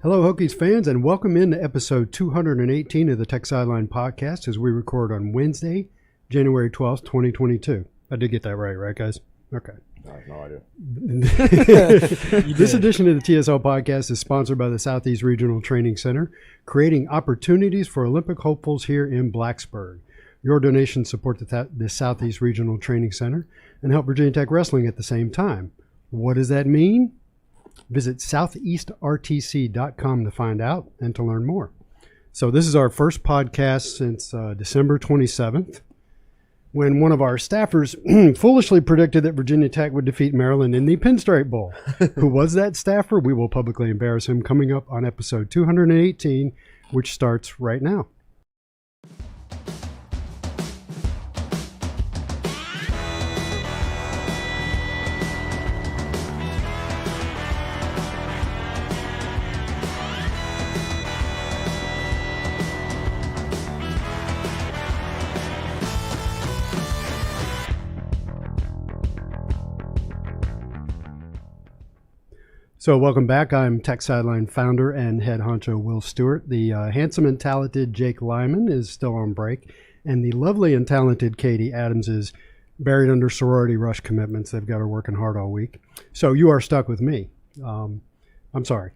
Hello, Hokies fans, and welcome into episode 218 of the Tech Sideline Podcast as we record on Wednesday, January 12th, 2022. I did get that right, guys? Okay. I have no idea. This edition of the TSL Podcast is sponsored by the Southeast Regional Training Center, creating opportunities for Olympic hopefuls here in Blacksburg. Your donations support the Southeast Regional Training Center and help Virginia Tech Wrestling at the same time. What does that mean? Visit southeastrtc.com to find out and to learn more. So this is our first podcast since December 27th, when one of our staffers foolishly predicted that Virginia Tech would defeat Maryland in the Pinstripe Bowl. Who was that staffer? We will publicly embarrass him coming up on episode 218, which starts right now. So welcome back. I'm Tech Sideline founder and head honcho Will Stewart. The handsome and talented Jake Lyman is still on break, and the lovely and talented Katie Adams is buried under sorority rush commitments. They've got her working hard all week. So you are stuck with me. I'm sorry.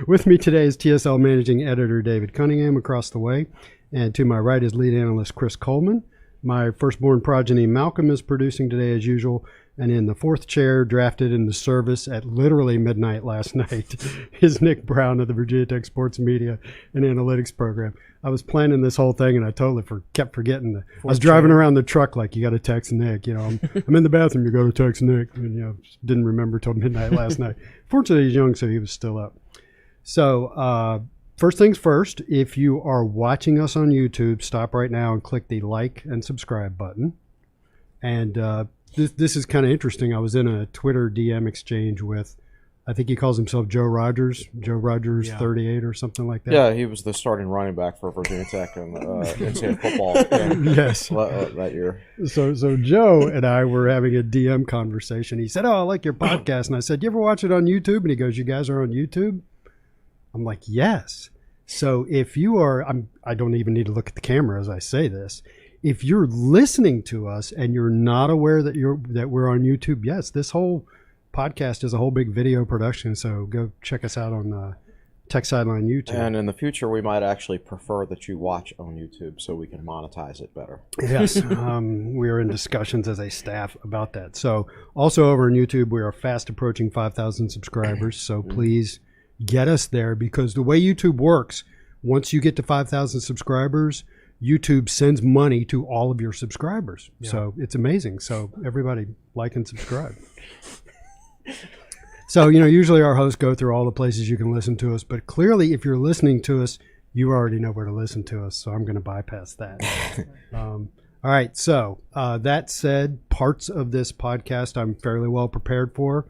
With me today is TSL managing editor David Cunningham across the way, and to my right is lead analyst Chris Coleman. My firstborn progeny Malcolm is producing today as usual. And in the fourth chair, drafted into service at literally midnight last night, is Nick Brown of the Virginia Tech Sports Media and Analytics Program. I was planning this whole thing, and I totally kept forgetting. I was driving around the truck like, you got to text Nick. You know, I'm in the bathroom, you got to text Nick. And, you know, didn't remember till midnight last night. Fortunately, he's young, so he was still up. So first things first, if you are watching us on YouTube, stop right now and click the like and subscribe button. And This is kind of interesting. I was in a Twitter DM exchange with, I think he calls himself Joe Rogers, 38 or something like that. Yeah, he was the starting running back for Virginia Tech in NCAA football yes. that year. So Joe and I were having a DM conversation. He said, I like your podcast. And I said, you ever watch it on YouTube? And he goes, you guys are on YouTube? I'm like, yes. So if you are, I don't even need to look at the camera as I say this. If you're listening to us and you're not aware that we're on YouTube, yes, this whole podcast is a whole big video production. So go check us out on Tech Sideline YouTube. And in the future, we might actually prefer that you watch on YouTube so we can monetize it better. Yes, we are in discussions as a staff about that. So also over on YouTube, we are fast approaching 5,000 subscribers. So please get us there, because the way YouTube works, once you get to 5,000 subscribers, YouTube sends money to all of your subscribers. Yeah. So it's amazing. So everybody like and subscribe. So, you know, usually our hosts go through all the places you can listen to us, but clearly if you're listening to us, you already know where to listen to us. So I'm going to bypass that. All right. So that said, parts of this podcast I'm fairly well prepared for.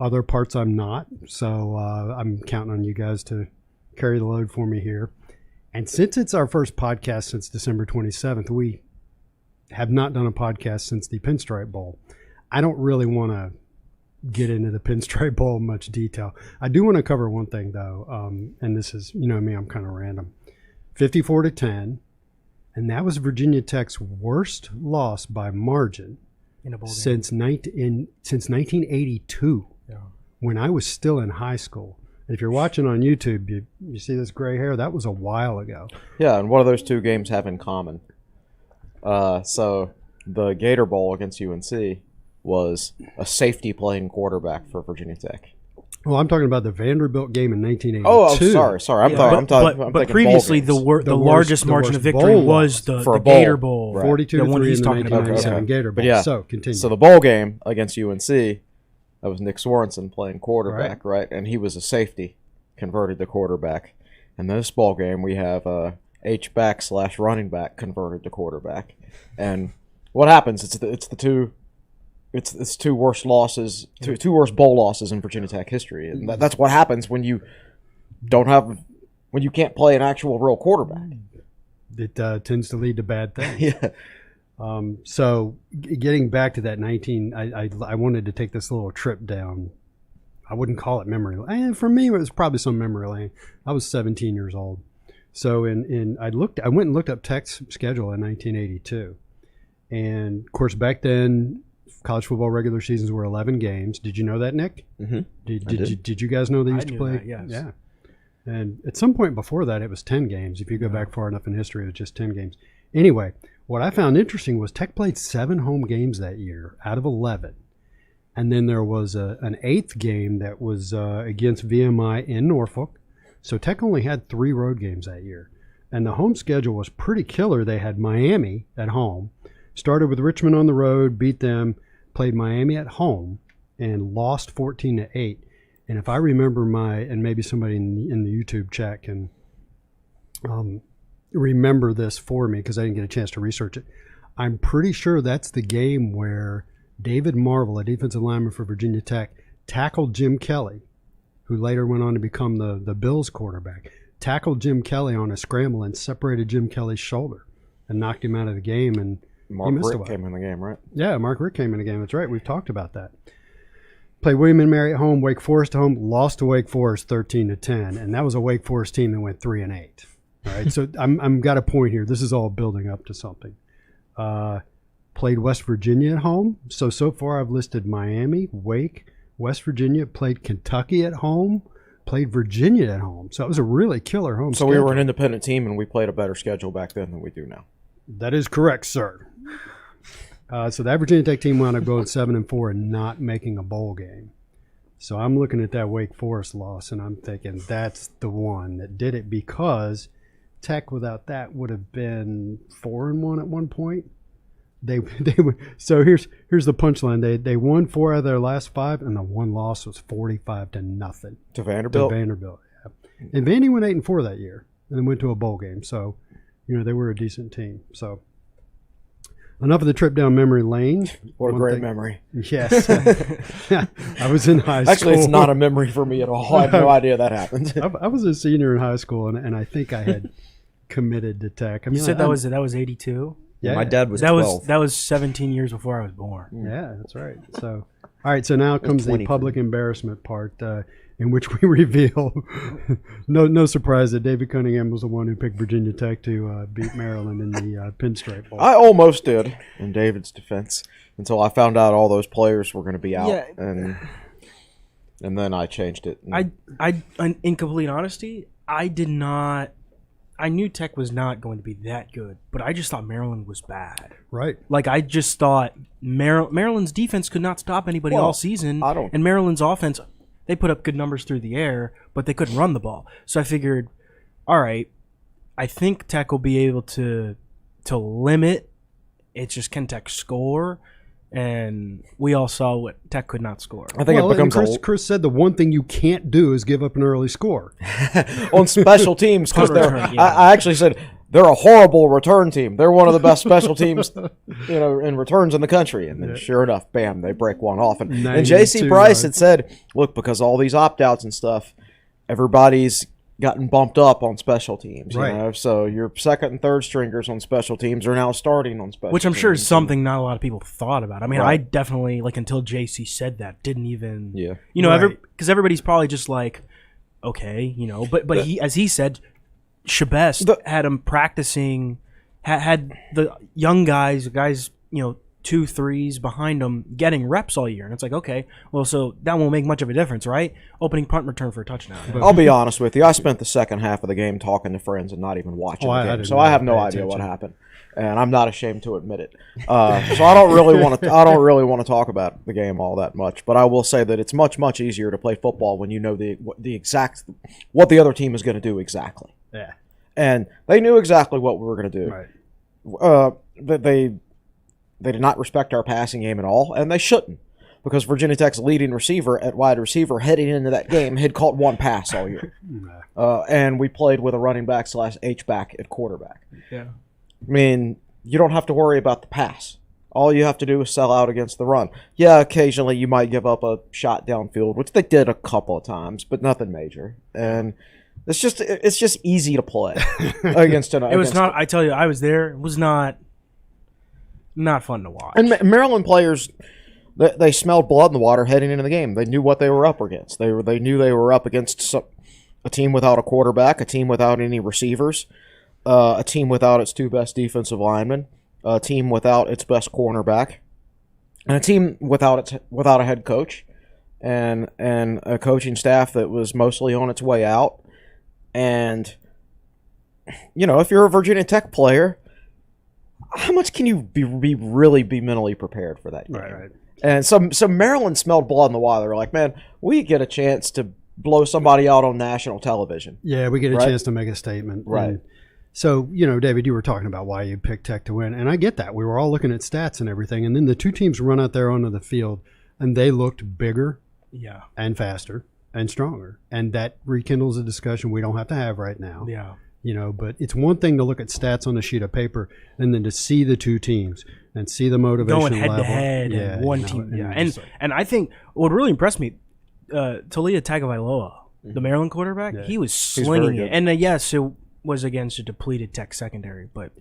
Other parts I'm not. So I'm counting on you guys to carry the load for me here. And since it's our first podcast since December 27th, we have not done a podcast since the Pinstripe Bowl. I don't really want to get into the Pinstripe Bowl in much detail. I do want to cover one thing, though, and this is, you know me, I'm kind of random. 54-10, and that was Virginia Tech's worst loss by margin in a bowl since 1982, when I was still in high school. If you're watching on YouTube, you see this gray hair? That was a while ago. Yeah, and what do those two games have in common? So the Gator Bowl against UNC was a safety playing quarterback for Virginia Tech. Well, I'm talking about the Vanderbilt game in 1982. Oh, sorry. I'm but previously, the largest margin of victory was the Gator Bowl. Right. 42 the one he's he's talking about. 1997 Gator Bowl. But yeah, so continue. So the bowl game against UNC, that was Nick Sorensen playing quarterback, right? And he was a safety, converted to quarterback. And this ball game, we have H-back / running back converted to quarterback. And what happens? It's two worst losses, two worst bowl losses in Virginia Tech history, and that's what happens when you can't play an actual real quarterback. It tends to lead to bad things. Yeah. So getting back to that I wanted to take this little trip down I wouldn't call it memory lane. For me, it was probably some memory lane. I was 17 years old. So I went and looked up Tech's schedule in 1982. And, of course, back then, college football regular seasons were 11 games. Did you know that, Nick? Mm-hmm. Did you guys know they used to play? That, yes. Yeah. And at some point before that, it was 10 games. If you go back far enough in history, it was just 10 games. Anyway, what I found interesting was Tech played 7 home games that year out of 11. And then there was an 8th game that was against VMI in Norfolk. So Tech only had 3 road games that year. And the home schedule was pretty killer. They had Miami at home, started with Richmond on the road, beat them, played Miami at home, and lost 14-8. And if I remember and maybe somebody in the YouTube chat can remember this for me because I didn't get a chance to research it. I'm pretty sure that's the game where David Marvel, a defensive lineman for Virginia Tech, tackled Jim Kelly, who later went on to become the Bills quarterback, tackled Jim Kelly on a scramble and separated Jim Kelly's shoulder and knocked him out of the game. And Mark Richt came in the game, right? Yeah, Mark Richt came in the game. That's right. We've talked about that. Played William and Mary at home, Wake Forest at home, lost to Wake Forest 13-10, and that was a Wake Forest team that went 3-8. All right, so I'm got a point here. This is all building up to something. Played West Virginia at home. So far I've listed Miami, Wake, West Virginia. Played Kentucky at home. Played Virginia at home. So it was a really killer home schedule. So we were an independent team, and we played a better schedule back then than we do now. That is correct, sir. So that Virginia Tech team wound up going 7-4 and not making a bowl game. So I'm looking at that Wake Forest loss, and I'm thinking that's the one that did it because Tech without that would have been 4-1 at one point. They so here's the punchline. They won 4 out of their last 5, and the one loss was 45-0 to Vanderbilt. Yeah. And Vandy went 8-4 that year, and then went to a bowl game. So they were a decent team. So. Enough of the trip down memory lane. What a great memory. Yes. I was in high school. Actually, it's not a memory for me at all. I have no idea that happened. I was a senior in high school, and I think I had committed to Tech. I mean, you said that was 82? Yeah. My dad was 12. That was 17 years before I was born. Yeah, that's right. So, all right, so now comes the 23. public embarrassment part, in which we reveal, no surprise that David Cunningham was the one who picked Virginia Tech to beat Maryland in the Pinstripe Bowl. I almost did, in David's defense, until I found out all those players were going to be out, and then I changed it. In complete honesty, I did not. I knew Tech was not going to be that good, but I just thought Maryland was bad. Right. Like, I just thought Maryland's defense could not stop anybody all season, and Maryland's offense, they put up good numbers through the air, but they couldn't run the ball. So I figured, all right, I think Tech will be able to limit. It's just, can Tech score? And we all saw what Tech could not score. I think it becomes Chris said the one thing you can't do is give up an early score. On special teams. I actually said they're a horrible return team. They're one of the best special teams, in returns in the country. And then sure enough, bam, they break one off. And J.C. Price had said, look, because all these opt-outs and stuff, everybody's gotten bumped up on special teams. Right. So your second and third stringers on special teams are now starting on special teams. Which I'm sure is something not a lot of people thought about. I mean, I definitely, until JC said that, didn't even, because everybody's probably just like, okay, but he, as he said, Shabest had him practicing, had the young guys, 2-3s behind them getting reps all year. And it's like, okay, well, so that won't make much of a difference, right? Opening punt return for a touchdown. I'll be honest with you. I spent the second half of the game talking to friends and not even watching the game. So I have no idea what happened. And I'm not ashamed to admit it. So I don't really want to talk about the game all that much. But I will say that it's much, much easier to play football when you know what the other team is going to do exactly. Yeah. And they knew exactly what we were going to do. Right. They did not respect our passing game at all, and they shouldn't, because Virginia Tech's leading receiver at wide receiver heading into that game had caught one pass all year. And we played with a running back / H-back at quarterback. Yeah. I mean, you don't have to worry about the pass. All you have to do is sell out against the run. Yeah, occasionally you might give up a shot downfield, which they did a couple of times, but nothing major. And it's just easy to play against an. It was not. I tell you, I was there. It was not fun to watch. And Maryland players, They smelled blood in the water heading into the game. They knew what they were up against. They knew they were up against a team without a quarterback, a team without any receivers, a team without its 2 best defensive linemen, a team without its best cornerback, and a team without a head coach, and a coaching staff that was mostly on its way out. And if you're a Virginia Tech player, how much can you really be mentally prepared for that game? Right. And some Maryland smelled blood in the water. They're like, man, we get a chance to blow somebody out on national television. Yeah, we get a chance to make a statement. Right. And so, David, you were talking about why you picked Tech to win, and I get that. We were all looking at stats and everything, and then the 2 teams run out there onto the field, and they looked bigger and faster and stronger. And that rekindles a discussion we don't have to have right now. Yeah. But it's one thing to look at stats on a sheet of paper and then to see the 2 teams and see the motivation going head level. to head and one team. And I think what really impressed me, Talia Tagovailoa, the Maryland quarterback, he was slinging it. And yes, it was against a depleted Tech secondary, but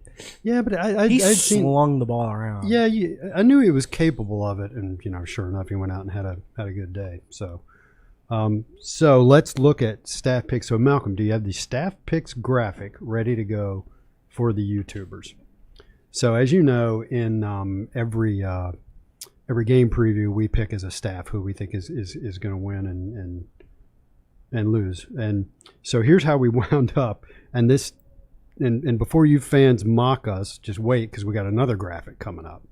he slung the ball around. Yeah, I knew he was capable of it, and sure enough, he went out and had a good day. So let's look at staff picks. So Malcolm, do you have the staff picks graphic ready to go for the YouTubers? So as you know, in every game preview, we pick as a staff who we think is going to win and lose. And so here's how we wound up. And this, and before you fans mock us, just wait because we got another graphic coming up.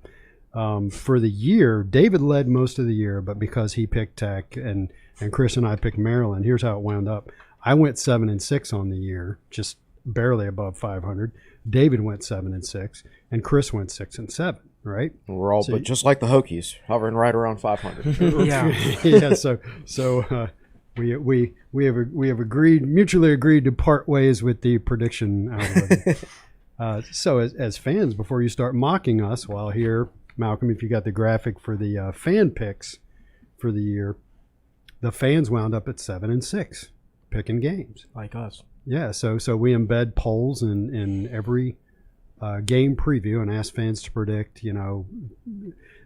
For the year, David led most of the year, but because he picked Tech and Chris and I picked Maryland, here's how it wound up. I went 7-6 on the year, just barely above 500. David went 7-6, and Chris went 6-7. Right? We're all, but just like the Hokies, hovering right around 500. Yeah. So we have mutually agreed to part ways with the prediction algorithm. So as fans, before you start mocking us, while here, Malcolm, if you got the graphic for the fan picks for the year, the fans wound up at 7-6, picking games like us. Yeah. So we embed polls in every game preview and ask fans to predict,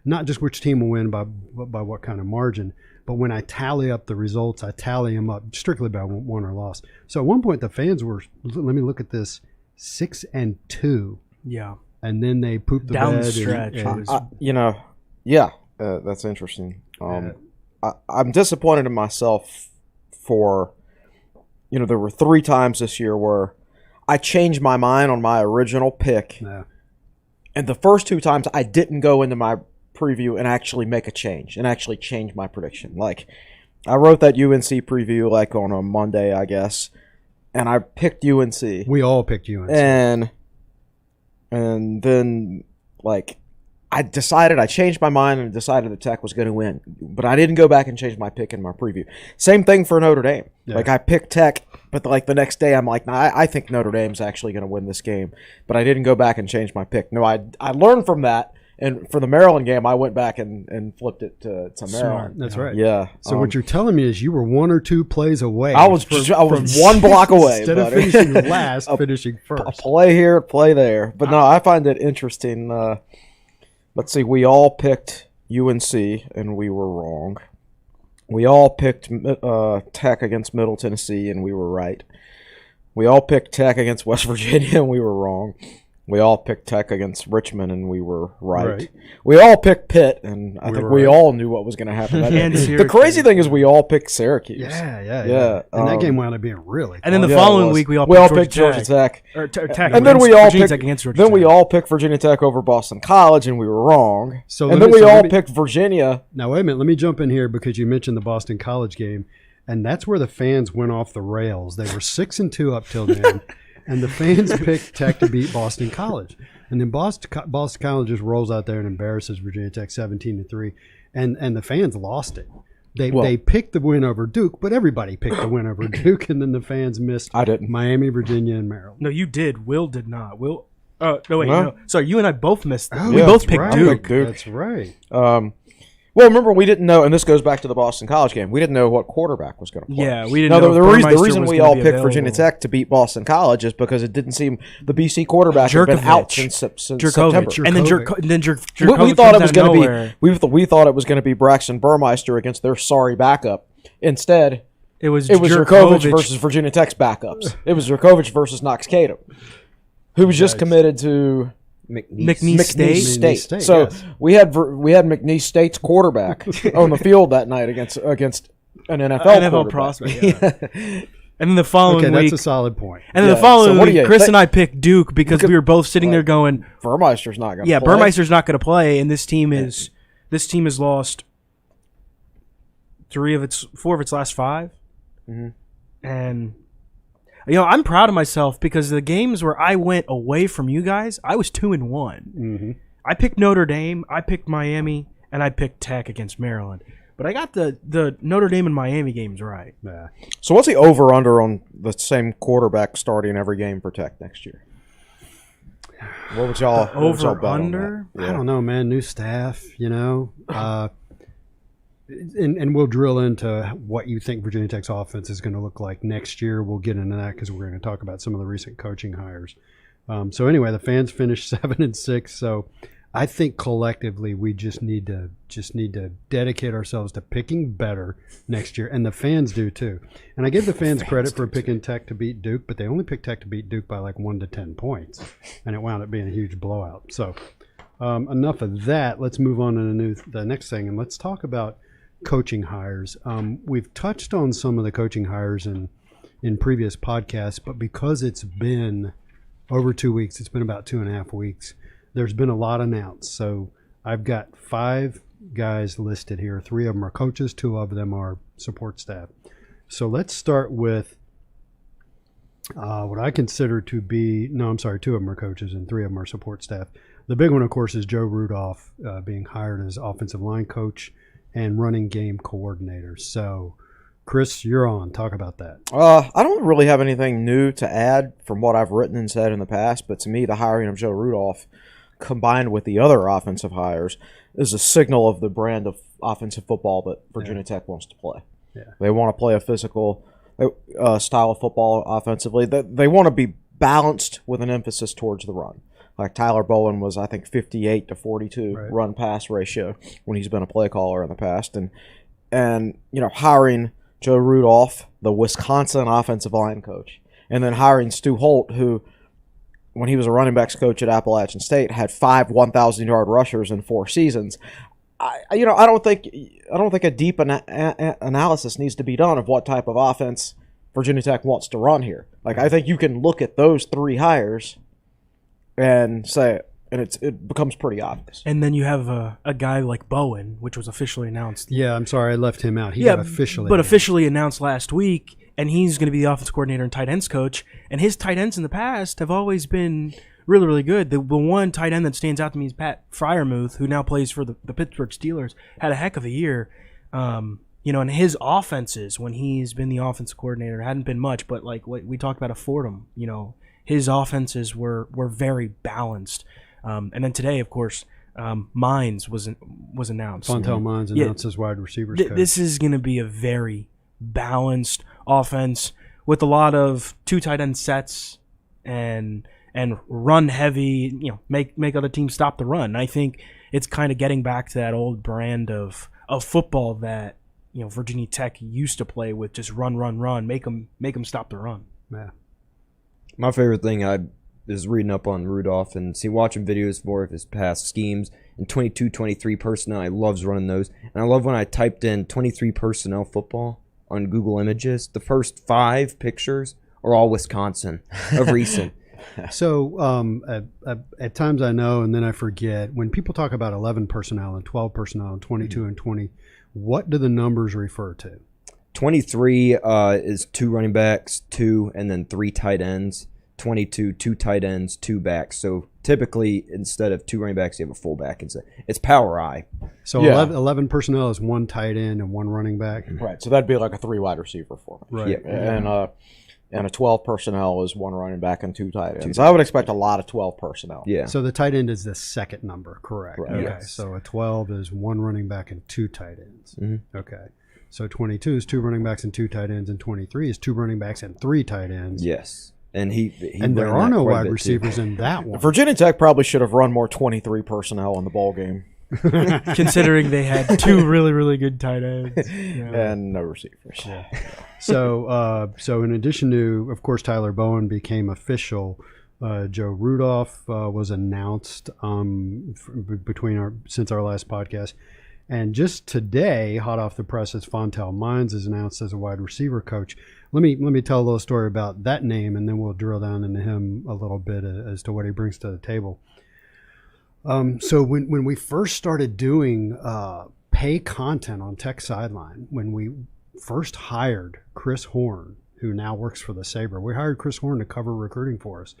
not just which team will win by what kind of margin, but when I tally up the results, I tally them up strictly by won or lost. So at one point, the fans were, let me look at this, 6-2. Yeah. And then they pooped the down bed. The stretch. That's interesting. I'm disappointed in myself for, there were 3 times this year where I changed my mind on my original pick. Yeah. And the first 2 times I didn't go into my preview and actually make a change and actually change my prediction. Like, I wrote that UNC preview like on a Monday, I guess, and I picked UNC. We all picked UNC. And then, like, I changed my mind and decided that Tech was going to win. But I didn't go back and change my pick in my preview. Same thing for Notre Dame. Yeah. Like, I picked Tech, but like the next day I'm like, nah, I think Notre Dame's actually going to win this game. But I didn't go back and change my pick. No, I learned from that. And for the Maryland game, I went back and flipped it to Maryland. Smart. That's right. Yeah. So what you're telling me is you were 1 or 2 plays away. I was 1 block away. Instead of finishing last, finishing first. A play here, play there. But no, I find it interesting. Let's see. We all picked UNC, and we were wrong. We all picked Tech against Middle Tennessee, and we were right. We all picked Tech against West Virginia, and we were wrong. We all picked Tech against Richmond, and we were right. We all picked Pitt, and I think we all knew what was going to happen. The crazy thing is we all picked Syracuse. Yeah. And that game wound up being really close. And then the following week, we all picked Georgia Tech. And then we all picked Virginia Tech over Boston College, and we were wrong. And then we all picked Virginia. Now, wait a minute. Let me jump in here because you mentioned the Boston College game, and that's where the fans went off the rails. They were 6-2 up till then. And the fans picked Tech to beat Boston College. And then Boston College just rolls out there and embarrasses Virginia Tech 17-3. And the fans lost it. They picked the win over Duke, but everybody picked the win over Duke. And then the fans missed Miami, Virginia, and Maryland. No, you did. Will did not. No. Sorry, you and I both missed. We both picked Duke. That's right. Well, Well, remember, we didn't know, and this goes back to the Boston College game, we didn't know what quarterback was going to play. Yeah, we didn't know. The reason we all picked Virginia Tech to beat Boston College is because it didn't seem the BC quarterback had been out since September. And then Jerkovic we thought it was going to be we thought it was going to be Braxton Burmeister against their sorry backup. Instead, it was Jerkovic versus Virginia Tech's backups. It was Jerkovic versus Knox Kadum, who was just committed to McNeese State. So yes. we had McNeese State's quarterback on the field that night against an NFL prospect. Yeah. And then the following week, that's a solid point. And then the following week, Chris and I picked Duke because we were both sitting there going, Burmeister's not going to play. Yeah, Burmeister's not going to play, and this team has lost 4 of its last 5. Mm-hmm. And I'm proud of myself because the games where I went away from you guys, I was 2-1. Mm-hmm. I picked Notre Dame, I picked Miami, and I picked Tech against Maryland. But I got the Notre Dame and Miami games right. Yeah. So what's the over-under on the same quarterback starting every game for Tech next year? What would y'all over-under? I don't know, man. New staff, and we'll drill into what you think Virginia Tech's offense is going to look like next year. We'll get into that because we're going to talk about some of the recent coaching hires. So anyway, the fans finished 7-6. So I think collectively we just need to dedicate ourselves to picking better next year, and the fans do too. And I give the fans credit for picking Tech to beat Duke, but they only picked Tech to beat Duke by like 1 to 10 points, and it wound up being a huge blowout. So enough of that. Let's move on to the next thing, and let's talk about coaching hires. We've touched on some of the coaching hires in previous podcasts, but because it's been over 2 weeks, it's been about 2.5 weeks. There's been a lot announced. So I've got 5 guys listed here. 3 of them are coaches. 2 of them are support staff. So let's start with what I consider to be, 2 of them are coaches and 3 of them are support staff. The big one, of course, is Joe Rudolph being hired as offensive line coach and running game coordinator. So, Chris, you're on. Talk about that. I don't really have anything new to add from what I've written and said in the past, but to me, the hiring of Joe Rudolph, combined with the other offensive hires, is a signal of the brand of offensive football that Virginia Tech wants to play. Yeah. They want to play a physical style of football offensively. They want to be balanced with an emphasis towards the run. Like Tyler Bowen was, I think, 58 to 42 run-pass ratio when he's been a play caller in the past. And hiring Joe Rudolph, the Wisconsin offensive line coach, and then hiring Stu Holt, who, when he was a running backs coach at Appalachian State, had 5 1,000-yard rushers in 4 seasons. I don't think a deep analysis needs to be done of what type of offense Virginia Tech wants to run here. Like, I think you can look at those 3 hires and say, and it becomes pretty obvious. And then you have a guy like Bowen, which was officially announced. Yeah, I'm sorry I left him out. He got officially announced last week, and he's going to be the offensive coordinator and tight ends coach. And his tight ends in the past have always been really, really good. The one tight end that stands out to me is Pat Fryermuth, who now plays for the Pittsburgh Steelers, had a heck of a year. And his offenses, when he's been the offensive coordinator, hadn't been much, but like what we talked about at Fordham, his offenses were very balanced. And then today, of course, Mines was announced. Fontel Mines announced as wide receivers coach. This is going to be a very balanced offense with a lot of 2 tight end sets and run heavy. Make other teams stop the run. And I think it's kind of getting back to that old brand of football that Virginia Tech used to play with, just run, make them stop the run. Yeah. My favorite thing is reading up on Rudolph and watching videos more of his past schemes and 22-23 personnel. He loves running those. And I love when I typed in 23 personnel football on Google Images. The first 5 pictures are all Wisconsin of recent. So at times I know and then I forget. When people talk about 11 personnel and 12 personnel and 22 and 20, what do the numbers refer to? 23 is 2 running backs, 2, and then 3 tight ends. 22, 2 tight ends, 2 backs. So typically, instead of 2 running backs, you have a fullback. It's power I. So 11 personnel is 1 tight end and 1 running back. Right. So that'd be like a 3 wide receiver formation. Right. Yeah. And a 12 personnel is 1 running back and 2 tight ends. I would expect a lot of 12 personnel. Yeah. So the tight end is the second number, correct? Right. Okay. Yes. So a 12 is 1 running back and 2 tight ends. Mm-hmm. Okay. So 22 is 2 running backs and 2 tight ends, and 23 is 2 running backs and 3 tight ends. Yes. And he and there ran are that no quite a wide bit, receivers too. in that one. Virginia Tech probably should have run more 23 personnel in the bowl game. Considering they had 2 really, really good tight ends. And no receivers. Yeah. So in addition to, of course, Tyler Bowen became official, Joe Rudolph was announced since our last podcast. And just today, hot off the presses, Fontel Mines is announced as a wide receiver coach. Let me tell a little story about that name, and then we'll drill down into him a little bit as to what he brings to the table. So when we first started doing pay content on Tech Sideline, when we first hired Chris Horn, who now works for the Sabre, we hired Chris Horn to cover recruiting for us.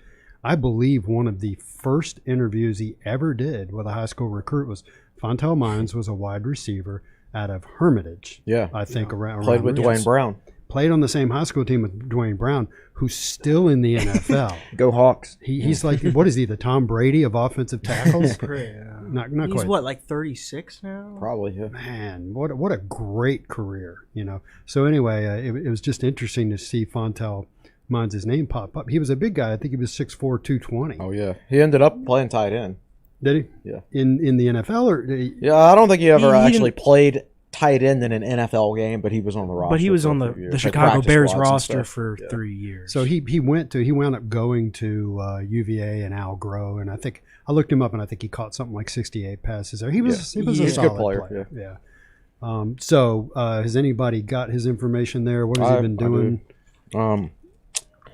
I believe one of the first interviews he ever did with a high school recruit was Fontel Mines was a wide receiver out of Hermitage. Yeah. I think around Played with Dwayne Brown. Played on the same high school team with Dwayne Brown, who's still in the NFL. Go Hawks. He's like, what is he, the Tom Brady of offensive tackles? Not He's quite. what, like 36 now? Probably, yeah. Man, what a great career, So anyway, it was just interesting to see Fontel Mines' name pop up. He was a big guy. I think he was 6'4", 220. Oh, yeah. He ended up playing tight end. Did he? Yeah. In the NFL? Yeah, I don't think he ever He actually played tight end in an NFL game, but he was on the roster. But he was on the Chicago Bears roster for 3 years. So he wound up going to UVA and Al Groh, and I think I looked him up, and I think he caught something like 68 passes there. He was a solid good player. Yeah. So has anybody got his information there? What has he been doing?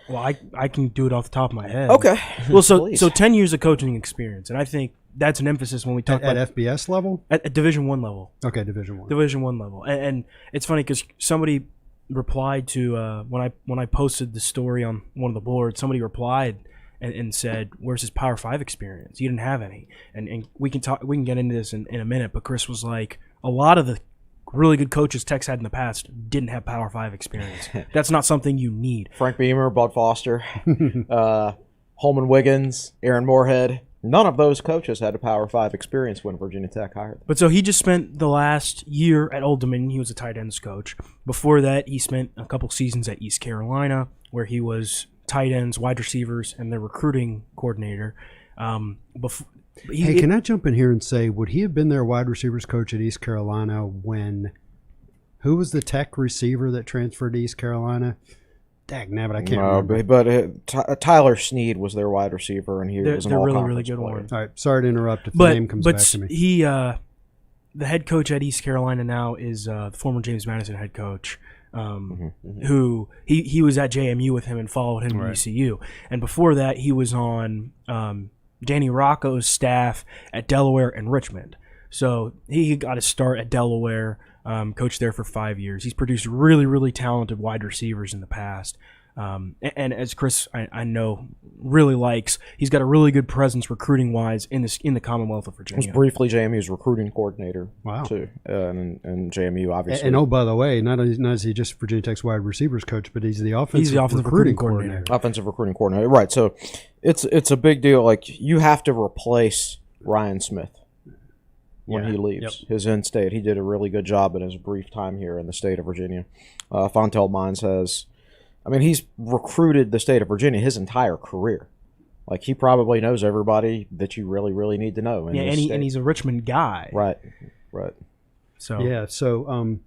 Well, I can do it off the top of my head. Okay. Well, so 10 years of coaching experience, and I think that's an emphasis when we talk at about FBS level, at Division I level. Okay, Division I. Division I level, and it's funny because somebody replied to when I posted the story on one of the boards. Somebody replied and said, "Where's his Power 5 experience? You didn't have any." And we can get into this in a minute. But Chris was like, a lot of the really good coaches Tech's had in the past didn't have Power 5 experience. That's not something you need. Frank Beamer, Bud Foster, Holman Wiggins, Aaron Moorhead. None of those coaches had a Power 5 experience when Virginia Tech hired them. But so he just spent the last year at Old Dominion. He was a tight ends coach. Before that, he spent a couple seasons at East Carolina, where he was tight ends, wide receivers, and the recruiting coordinator. Can I jump in here and say, would he have been their wide receivers coach at East Carolina when – who was the Tech receiver that transferred to East Carolina? Dagnabbit, I can't remember. But Tyler Snead was their wide receiver, and he was an all-conference good player. one. All right, sorry to interrupt if the name comes back to me. He, the head coach at East Carolina now is the former James Madison head coach, who he was at JMU with him and followed him to ECU. And before that, he was on Danny Rocco's staff at Delaware and Richmond. So he got his start at Delaware, coached there for 5 years. He's produced really, really talented wide receivers in the past. And as Chris, I know, really likes, he's got a really good presence recruiting-wise in the Commonwealth of Virginia. He was briefly JMU's recruiting coordinator, wow, too. And JMU, obviously. And by the way, not is he just Virginia Tech's wide receivers coach, but he's the offensive recruiting coordinator. Offensive recruiting coordinator, right. So it's a big deal. Like, you have to replace Ryan Smith when he leaves his in-state. He did a really good job in his brief time here in the state of Virginia. Fontel Mines he's recruited the state of Virginia his entire career. Like, he probably knows everybody that you really, really need to know. And he's a Richmond guy. Right. So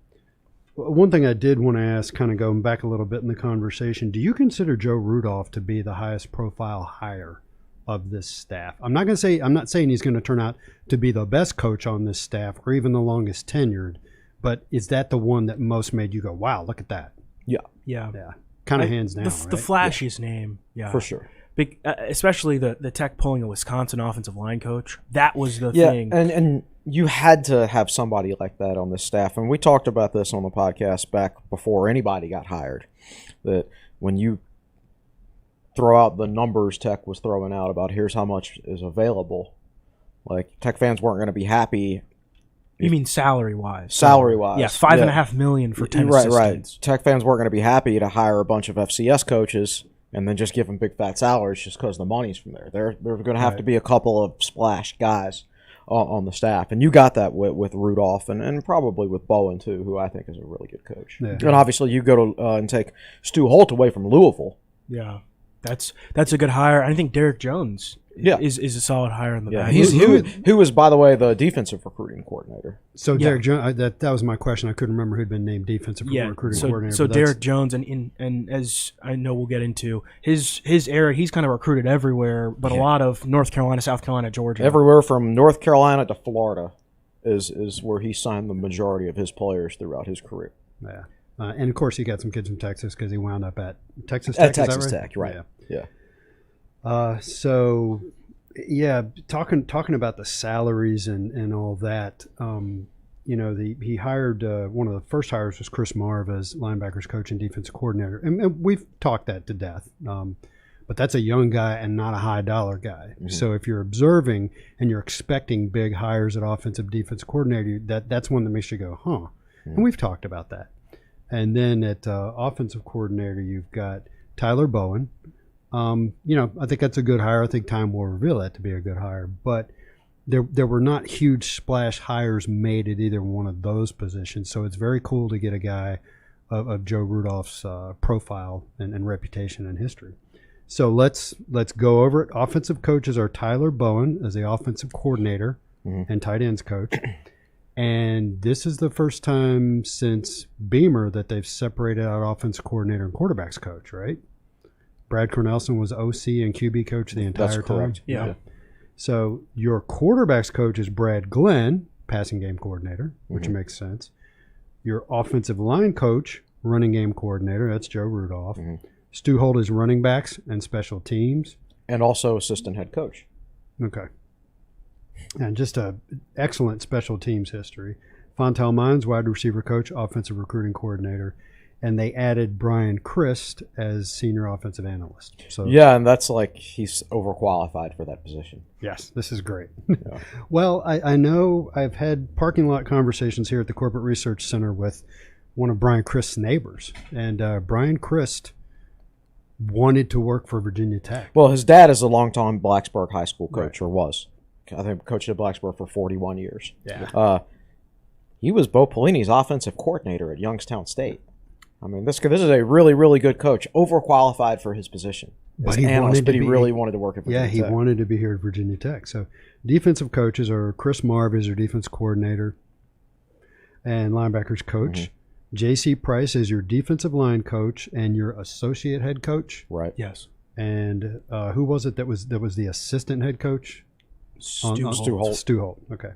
one thing I did want to ask, kind of going back a little bit in the conversation, do you consider Joe Rudolph to be the highest profile hire of this staff? I'm not saying he's going to turn out to be the best coach on this staff or even the longest tenured, but is that the one that most made you go, wow, look at that? Yeah. Kind of hands down, the right? The flashiest name, for sure. Especially the Tech pulling a Wisconsin offensive line coach. That was the thing. And you had to have somebody like that on the staff. And we talked about this on the podcast back before anybody got hired, that when you throw out the numbers Tech was throwing out about here's how much is available. Like, Tech fans weren't going to be happy. You mean salary-wise? Salary-wise. Yeah, $5.5 million for 10 assistants. Right. Tech fans weren't going to be happy to hire a bunch of FCS coaches and then just give them big fat salaries just because the money's from there. There's going to have to be a couple of splash guys on the staff. And you got that with Rudolph and probably with Bowen, too, who I think is a really good coach. Yeah. And obviously you go to and take Stu Holt away from Louisville. Yeah, that's a good hire. I think Derek Jones is a solid hire in the back. Who was, by the way, the defensive recruiting coordinator. So Derek Jones, that was my question. I couldn't remember who'd been named defensive recruiting coordinator. So Derek Jones, and as I know we'll get into, his area, he's kind of recruited everywhere, but a lot of North Carolina, South Carolina, Georgia. Everywhere from North Carolina to Florida is where he signed the majority of his players throughout his career. Yeah. And, of course, he got some kids from Texas because he wound up at Texas Tech. At Texas Tech, right. Yeah. So, yeah, talking about the salaries and all that, he hired one of the first hires was Chris Marv as linebackers coach and defensive coordinator. And we've talked that to death. But that's a young guy and not a high-dollar guy. Mm-hmm. So if you're observing and you're expecting big hires at offensive defensive coordinator, that's one that makes you go, huh. Mm-hmm. And we've talked about that. And then at offensive coordinator, you've got Tyler Bowen. I think that's a good hire. I think time will reveal that to be a good hire. But there were not huge splash hires made at either one of those positions. So it's very cool to get a guy of Joe Rudolph's profile and reputation and history. So let's go over it. Offensive coaches are Tyler Bowen as the offensive coordinator and tight ends coach. And this is the first time since Beamer that they've separated out offensive coordinator and quarterbacks coach, right? Brad Cornelson was OC and QB coach the entire time. That's correct. Yeah. So your quarterbacks coach is Brad Glenn, passing game coordinator, which makes sense. Your offensive line coach, running game coordinator, that's Joe Rudolph. Stu Holt is running backs and special teams. And also assistant head coach. Okay. And just a excellent special teams history. Fontel Mines, wide receiver coach, offensive recruiting coordinator. And they added Brian Christ as senior offensive analyst. So yeah, and that's like he's overqualified for that position. Yes, this is great. Yeah. Well, I know I've had parking lot conversations here at the Corporate Research Center with one of Brian Christ's neighbors. And Brian Christ wanted to work for Virginia Tech. Well, his dad is a longtime Blacksburg High School coach, or was. I think coached at Blacksburg for 41 years. Yeah. He was Bo Pelini's offensive coordinator at Youngstown State. I mean, this is a really, really good coach, overqualified for his position. But he really wanted to work at Virginia Tech. Yeah, he wanted to be here at Virginia Tech. So defensive coaches are Chris Marv is your defense coordinator and linebackers coach. J.C. Price is your defensive line coach and your associate head coach. Right. Yes. And who was it that was the assistant head coach? Stu Holt. Stu Holt. Okay.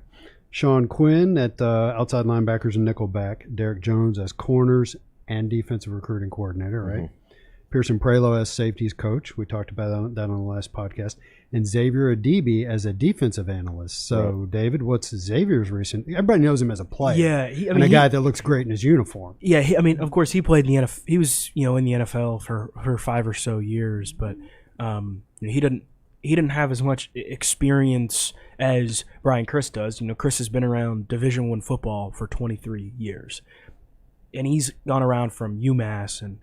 Sean Quinn at outside linebackers and nickelback. Derek Jones as corners and defensive recruiting coordinator, right? Pearson Prelo as safeties coach. We talked about that on the last podcast. And Xavier Adibi as a defensive analyst. So, David, what's Xavier's recent? Everybody knows him as a player. Yeah. A guy that looks great in his uniform. Yeah, of course, he played in the NFL. He was, in the NFL for 5 or so years, but he didn't have as much experience as Brian Christ does. Chris has been around Division I football for 23 years. And he's gone around from UMass, and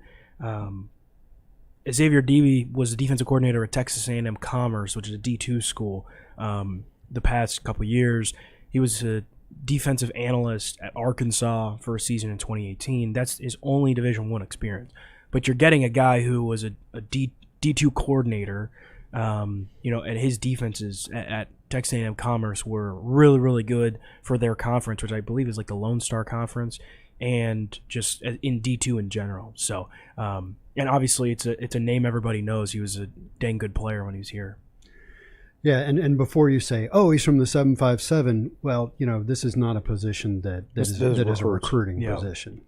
Xavier Deeby was the defensive coordinator at Texas A&M Commerce, which is a D2 school. The past couple of years, he was a defensive analyst at Arkansas for a season in 2018. That's his only Division I experience. But you're getting a guy who was a D2 coordinator, and his defenses at Texas A&M Commerce were really, really good for their conference, which I believe is like the Lone Star Conference, and just in D2 in general. So, and obviously it's a name everybody knows. He was a dang good player when he was here. Yeah, and before you say, oh, he's from the 757, well, this is not a position that is a recruiting position,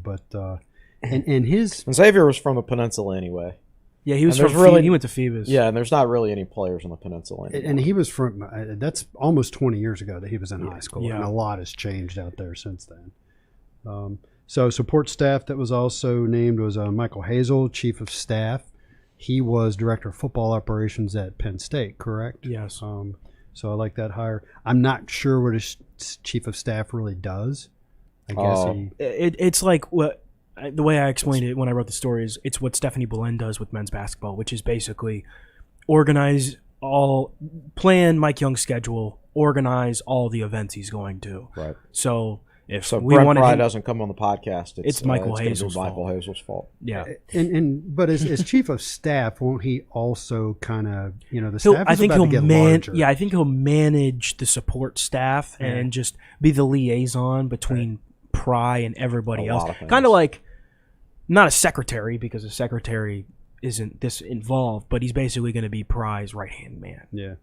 but and his... And Xavier was from the Peninsula anyway. Yeah, he was from he went to Phoebus. Yeah, and there's not really any players on the Peninsula anymore. And he was from, that's almost 20 years ago that he was in high school, and a lot has changed out there since then. So support staff that was also named was Michael Hazel, chief of staff. he was director of football operations at Penn State, correct? Yes. So I like that hire. I'm not sure what his chief of staff really does. I guess it's like what the way I explained it when I wrote the story is it's what Stephanie Bolen does with men's basketball, which is basically plan Mike Young's schedule, organize all the events he's going to. Right. So if Brent Pry doesn't come on the podcast, it's Michael Hazel's fault. Yeah. But as chief of staff, won't he also kind of, the staff I think about to get larger. Yeah, I think he'll manage the support staff and just be the liaison between Pry and everybody else. Kind of like, not a secretary, because a secretary isn't this involved, but he's basically going to be Pry's right-hand man. Yeah.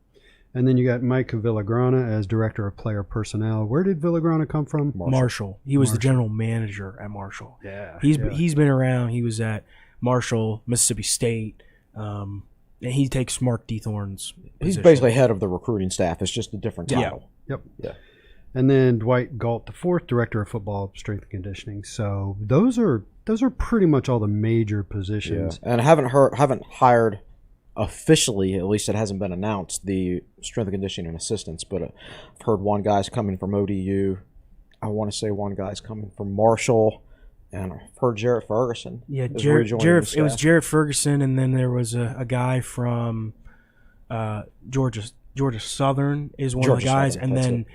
And then you got Mike Villagrana as director of player personnel. Where did Villagrana come from? Marshall. He was the general manager at Marshall. Yeah. He's been around. He was at Marshall, Mississippi State, and he takes Mark Dethorne's position. He's basically head of the recruiting staff. It's just a different title. Yep. Yeah. And then Dwight Galt IV, director of football strength and conditioning. So those are pretty much all the major positions. Yeah. And haven't hired officially, at least it hasn't been announced, the strength and conditioning assistants, but I've heard one guy's coming from ODU. I want to say one guy's coming from Marshall, and I've heard Jarrett Ferguson. Yeah, Jarrett. It was Jarrett Ferguson, and then there was a guy from Georgia Southern is one of the guys, and then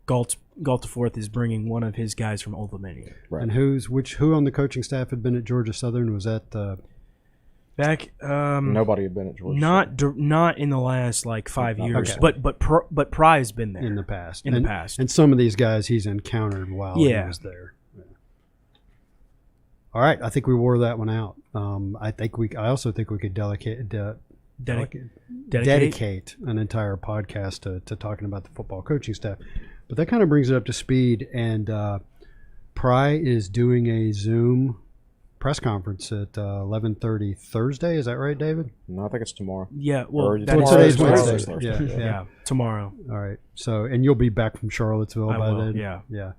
Galt IV is bringing one of his guys from Old Dominion. Right. And who on the coaching staff had been at Georgia Southern? Was that back? Nobody had been at Georgia. Not in the last 5 years, okay. but Pry has been there in the past. And some of these guys he's encountered while he was there. Yeah. All right, I think we wore that one out. I also think we could dedicate an entire podcast to talking about the football coaching staff. But that kind of brings it up to speed, and Pry is doing a Zoom press conference at 11:30 Thursday. Is that right, David? No, I think it's tomorrow. Yeah, today's Wednesday. Yeah, tomorrow. All right. So, and you'll be back from Charlottesville by then? Yeah.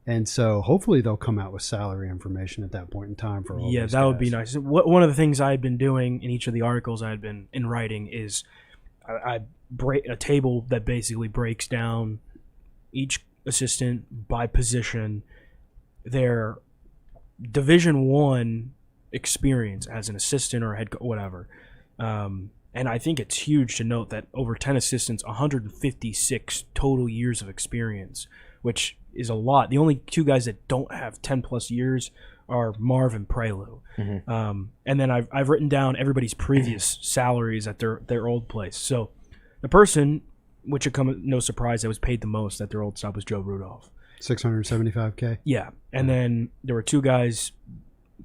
And so hopefully they'll come out with salary information at that point in time for all those that would be nice. One of the things I had been doing in each of the articles I had been in writing is I break a table that basically breaks down each assistant by position, their Division I experience as an assistant or head coach, whatever. And I think it's huge to note that over 10 assistants, 156 total years of experience, which is a lot. The only two guys that don't have 10-plus years are Marv and Prelu. Mm-hmm. And then I've written down everybody's previous salaries at their old place. So the person, which would come no surprise, that was paid the most at their old stop was Joe Rudolph. $675K. Yeah, and then there were two guys,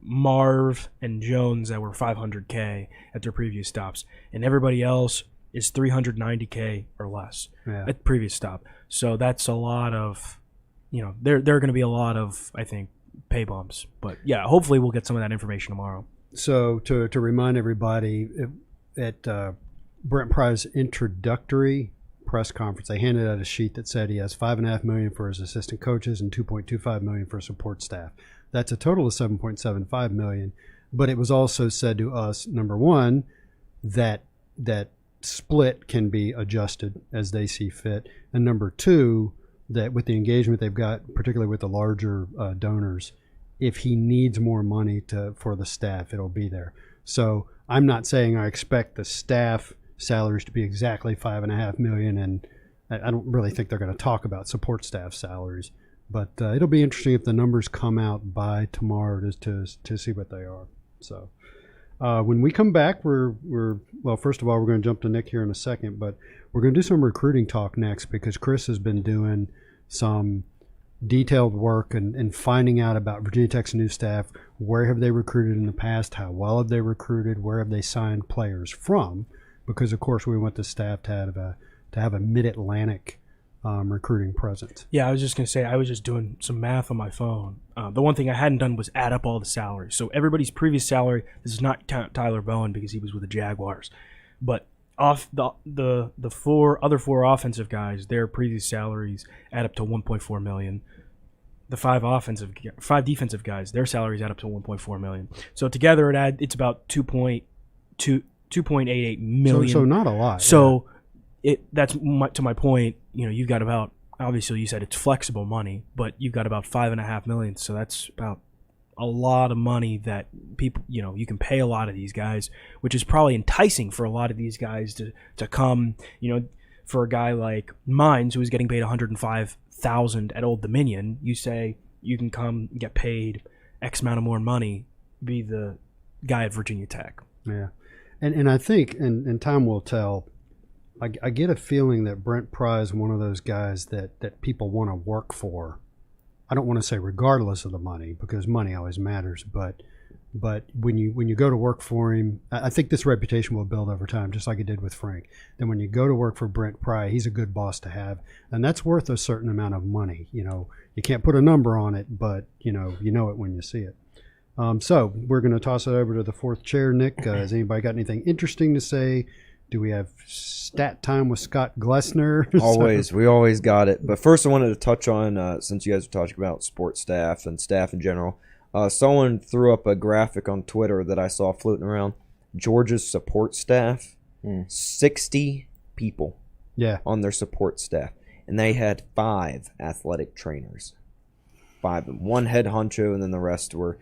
Marv and Jones, that were $500K at their previous stops, and everybody else is $390K or less at the previous stop. So that's a lot of, there are going to be a lot of, I think, pay bumps. But yeah, hopefully we'll get some of that information tomorrow. So to remind everybody, at Brent Pry's introductory press conference, they handed out a sheet that said he has $5.5 million for his assistant coaches and $2.25 million for support staff. That's a total of $7.75 million. But it was also said to us, number one, that split can be adjusted as they see fit, and number two, that with the engagement they've got, particularly with the larger donors, if he needs more money for the staff, it'll be there. So I'm not saying I expect the staff salaries to be exactly $5.5 million, and I don't really think they're going to talk about support staff salaries, but it'll be interesting if the numbers come out by tomorrow to see what they are. So when we come back, well, first of all, we're going to jump to Nick here in a second, but we're going to do some recruiting talk next because Chris has been doing some detailed work and finding out about Virginia Tech's new staff. Where have they recruited in the past? How well have they recruited? Where have they signed players from? Because, of course, we want the staff to have a mid-Atlantic recruiting presence. Yeah, I was just going to say, I was just doing some math on my phone. The one thing I hadn't done was add up all the salaries. So everybody's previous salary, this is not Tyler Bowen because he was with the Jaguars, but off the other four offensive guys, their previous salaries add up to $1.4 million. The five defensive guys, their salaries add up to $1.4 million. So together it's about $2.2 2.88 million. So not a lot. So that's to my point. You've got about, obviously you said it's flexible money, but you've got about $5.5 million. So that's about a lot of money that people, you can pay a lot of these guys, which is probably enticing for a lot of these guys to come. For a guy like Mines, who was getting paid $105,000 at Old Dominion, you say you can come get paid X amount of more money, be the guy at Virginia Tech. Yeah, and I think, and time will tell. I get a feeling that Brent Pry is one of those guys that people want to work for. I don't want to say regardless of the money, because money always matters, but when you go to work for him, I think this reputation will build over time, just like it did with Frank. Then when you go to work for Brent Pry, he's a good boss to have, and that's worth a certain amount of money. You can't put a number on it, but you know it when you see it. So we're going to toss it over to the fourth chair. Nick, has anybody got anything interesting to say? Do we have stat time with Scott Glessner? Always. We always got it. But first I wanted to touch on, since you guys were talking about sports staff and staff in general, someone threw up a graphic on Twitter that I saw floating around. Georgia's support staff, 60 people on their support staff. And they had 5 athletic trainers. 5 of them. 1 head honcho, and then the rest were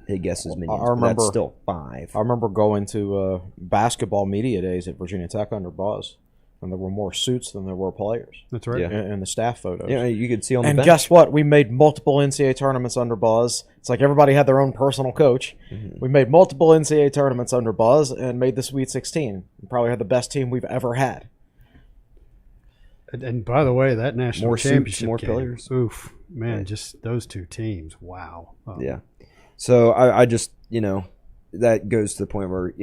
his guesses minions. I remember, that's still 5. I remember going to basketball media days at Virginia Tech under Buzz, and there were more suits than there were players. That's right. Yeah. In the staff photos. Yeah, you could see on the bench. And guess what? We made multiple NCAA tournaments under Buzz. It's like everybody had their own personal coach. Mm-hmm. We made multiple NCAA tournaments under Buzz and made the Sweet 16. We probably had the best team we've ever had. And by the way, that national championship more game, players. Oof, man, just those 2 teams. Wow. Yeah. So I just, that goes to the point where,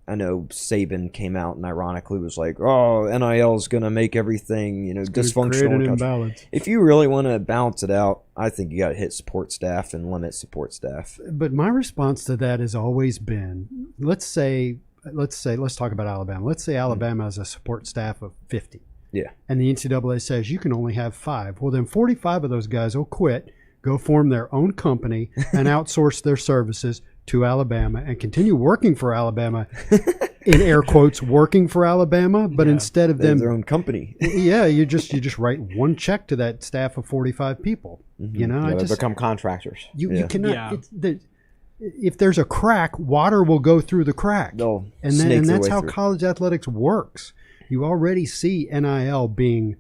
I know Saban came out and ironically was like, oh, NIL is going to make everything, dysfunctional. If you really want to balance it out, I think you got to hit support staff and limit support staff. But my response to that has always been, let's talk about Alabama. Let's say Alabama has a support staff of 50. Yeah. And the NCAA says you can only have 5. Well, then 45 of those guys will quit, go form their own company, and outsource their services to Alabama and continue working for Alabama, in air quotes, working for Alabama. But instead of them, their own company. Yeah, you just write one check to that staff of 45 people. Mm-hmm. They become contractors. You cannot. Yeah. If there's a crack, water will go through the crack, and that's how college athletics works. You already see NIL being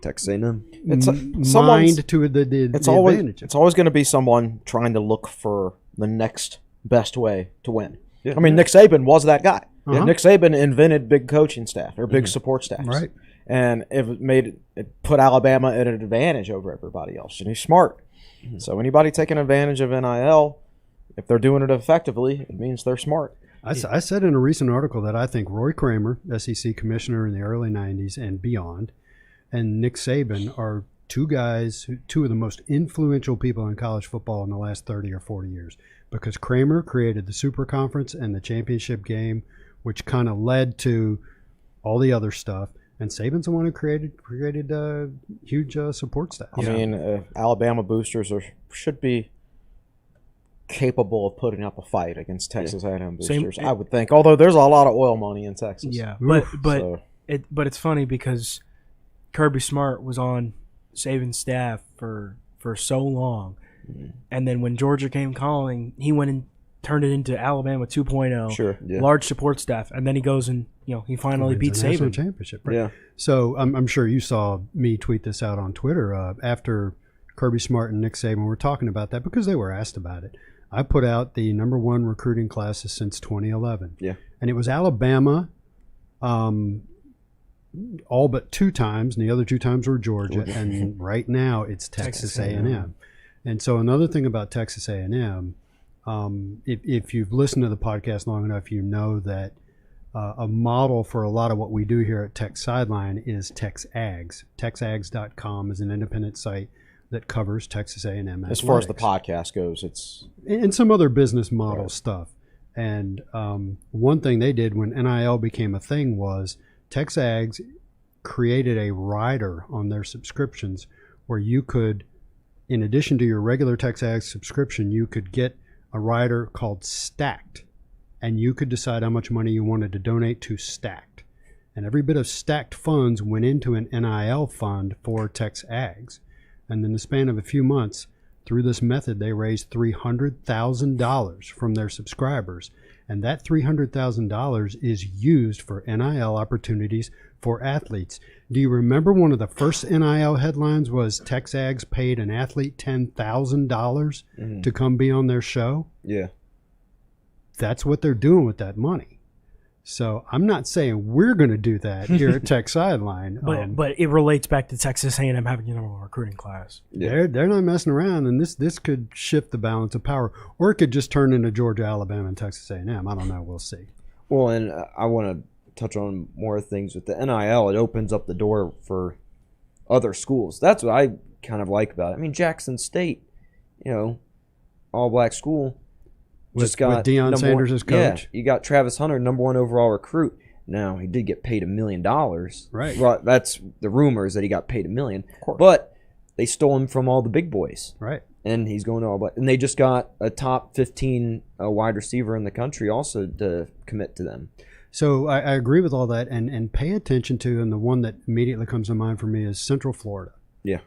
Texas A&M. It's mined to the advantage. It's always going to be someone trying to look for the next best way to win. Yeah. I mean, Nick Saban was that guy. Uh-huh. Nick Saban invented big coaching staff or big support staffs, right? And it put Alabama at an advantage over everybody else. And he's smart. Mm-hmm. So anybody taking advantage of NIL, if they're doing it effectively, it means they're smart. I said in a recent article that I think Roy Kramer, SEC commissioner in the early 90s and beyond, and Nick Saban are 2 of the most influential people in college football in the last 30 or 40 years, because Kramer created the Super Conference and the championship game, which kind of led to all the other stuff. And Saban's the one who created huge support staff. I mean, Alabama boosters should be capable of putting up a fight against Texas A&M boosters, I would think. Although there's a lot of oil money in Texas. Yeah, but it's funny because Kirby Smart was on Saban's staff for so long, and then when Georgia came calling, he went and turned it into Alabama 2.0. Sure, large support staff, and then he goes and he finally beats Saban. Championship, right? Yeah. So I'm sure you saw me tweet this out on Twitter after Kirby Smart and Nick Saban were talking about that because they were asked about it. I put out the number 1 recruiting classes since 2011. Yeah. And it was Alabama all but 2 times, and the other 2 times were Georgia. And right now it's Texas A&M. And so another thing about Texas A&M, if you've listened to the podcast long enough, you know that a model for a lot of what we do here at Tech Sideline is TexAgs. TexAgs.com is an independent site that covers Texas A&M athletics. As far as the podcast goes, it's... And some other business model stuff. And one thing they did when NIL became a thing was TexAgs created a rider on their subscriptions where you could, in addition to your regular TexAgs subscription, you could get a rider called Stacked. and you could decide how much money you wanted to donate to Stacked. And every bit of Stacked funds went into an NIL fund for Tex Ags. And in the span of a few months, through this method, they raised $300,000 from their subscribers. And that $300,000 is used for NIL opportunities for athletes. Do you remember one of the first NIL headlines was Tex Ags paid an athlete $10,000 to come be on their show? Yeah. That's what they're doing with that money. So I'm not saying we're going to do that here at Tech Sideline. But it relates back to Texas A&M having a recruiting class. Yeah. They're not messing around, and this could shift the balance of power, or it could just turn into Georgia, Alabama, and Texas A&M. I don't know. We'll see. Well, and I want to touch on more things with the NIL. It opens up the door for other schools. That's what I kind of like about it. I mean, Jackson State, all-black school. With Deion Sanders as coach. Yeah, you got Travis Hunter, #1 overall recruit. Now, he did get paid $1 million. Right. Well, that's the rumors that he got paid $1 million. But they stole him from all the big boys. Right. And he's going to all black. And they just got a top 15 wide receiver in the country also to commit to them. So I agree with all that, and pay attention to, and the one that immediately comes to mind for me is Central Florida. Yeah.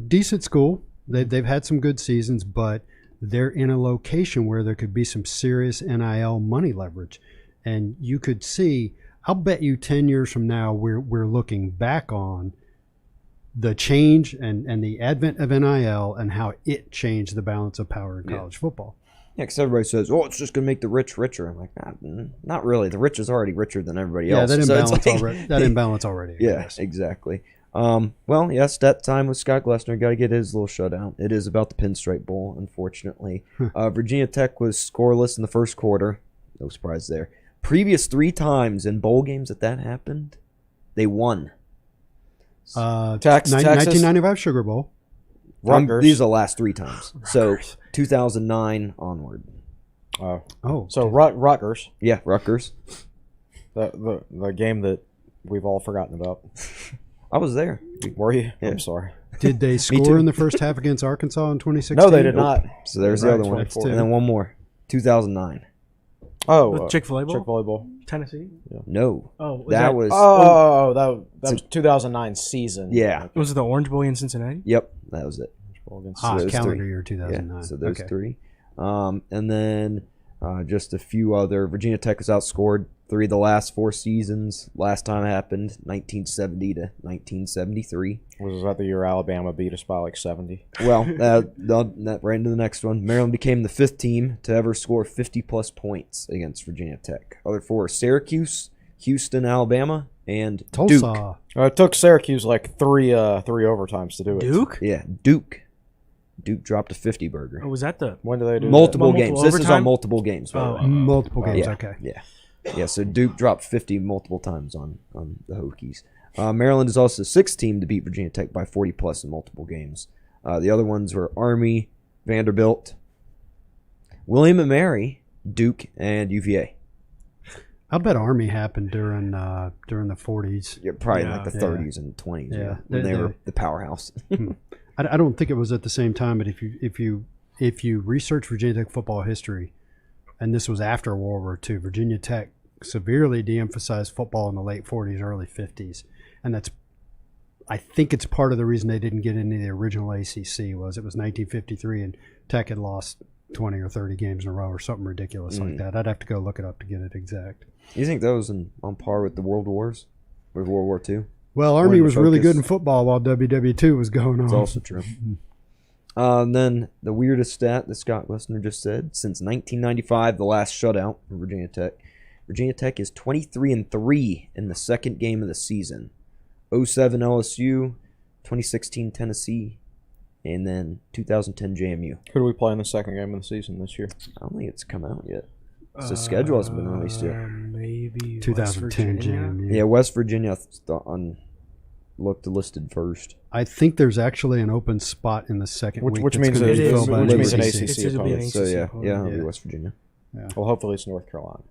Decent school. They've had some good seasons, but they're in a location where there could be some serious NIL money leverage. And you could see, I'll bet you 10 years from now, we're looking back on the change and the advent of NIL and how it changed the balance of power in college football. Yeah, because everybody says, it's just going to make the rich richer. I'm like, not really. The rich is already richer than everybody else. Yeah, that imbalance already. Yeah, exactly. Stat time with Scott Glessner. Got to get his little shutout. It is about the Pinstripe Bowl, unfortunately. Virginia Tech was scoreless in the first quarter. No surprise there. Previous 3 times in bowl games that happened, they won. Texas, 1995 Sugar Bowl. Rutgers. These are the last 3 times. So 2009 onward. So Rutgers. Yeah, Rutgers. The game that we've all forgotten about. I was there. Were you? Yeah. I'm sorry. Did they score in the first half against Arkansas in 2016? No, they did not. So there's the other one. And then one more. 2009. Oh, Chick-fil-A Bowl? Chick-fil-A Bowl. Tennessee? Yeah. No. Oh, that was... that was 2009 season. Yeah. Was it the Orange Bowl in Cincinnati? Yep, that was it. Calendar year 2009. Yeah, so those 3. And then just a few other. Virginia Tech was outscored 3 of the last 4 seasons. Last time it happened, 1970 to 1973. Was that the year Alabama beat us by like 70? Well, that right into the next one. Maryland became the 5th team to ever score 50-plus points against Virginia Tech. Other 4 are Syracuse, Houston, Alabama, and Tulsa. Duke. It took Syracuse like 3 overtimes to do it. Duke? Yeah, Duke. Duke dropped a 50 burger. Oh, was that the... When do they do multiple that? games? This is on multiple games. By the way. Multiple games, Yeah, okay. Yeah, so Duke dropped 50 multiple times on the Hokies. Maryland is also the 6th team to beat Virginia Tech by 40-plus in multiple games. The other ones were Army, Vanderbilt, William & Mary, Duke, and UVA. I'll bet Army happened during the 40s. Yeah, probably like the 30s and 20s when they were the powerhouse. I don't think it was at the same time, but if you research Virginia Tech football history, and this was after World War II, Virginia Tech severely de-emphasized football in the late 40s, early 50s, and I think it's part of the reason they didn't get into the original ACC was it was 1953 and Tech had lost 20 or 30 games in a row or something ridiculous like that. I'd have to go look it up to get it exact. You think that was on par with the World Wars, with World War II? Well, Army was really good in football while WW2 was going on. That's also true. And then the weirdest stat that Scott Glessner just said, since 1995, the last shutout for Virginia Tech, Virginia Tech is 23-3 in the second game of the season. 07 LSU, 2016 Tennessee, and then 2010 JMU. Who do we play in the second game of the season this year? I don't think it's come out yet. The schedule hasn't been released yet. Maybe 2010 JMU. Yeah, West Virginia looked listed first. I think there's actually an open spot in the second week. Which means an ACC opponent. So it'll be West Virginia. Yeah. Well, hopefully it's North Carolina.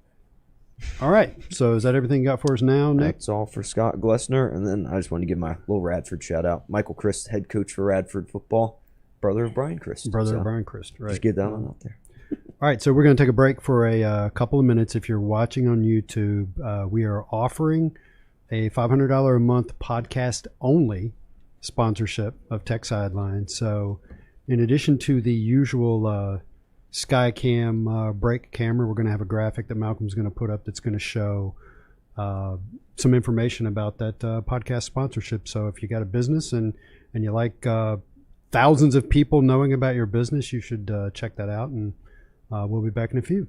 All right. So is that everything you got for us now, Nick? That's all for Scott Glessner. And then I just want to give my little Radford shout out. Michael Christ, head coach for Radford football, brother of Brian Christ. Brother of Brian Christ, right. Just get that one out there. All right, so we're going to take a break for a couple of minutes. If you're watching on YouTube, we are offering a $500 a month podcast only sponsorship of Tech Sideline. So in addition to the usual Skycam break camera, we're going to have a graphic that Malcolm's going to put up that's going to show some information about that podcast sponsorship. So if you got a business and you like thousands of people knowing about your business, you should check that out, and we'll be back in a few.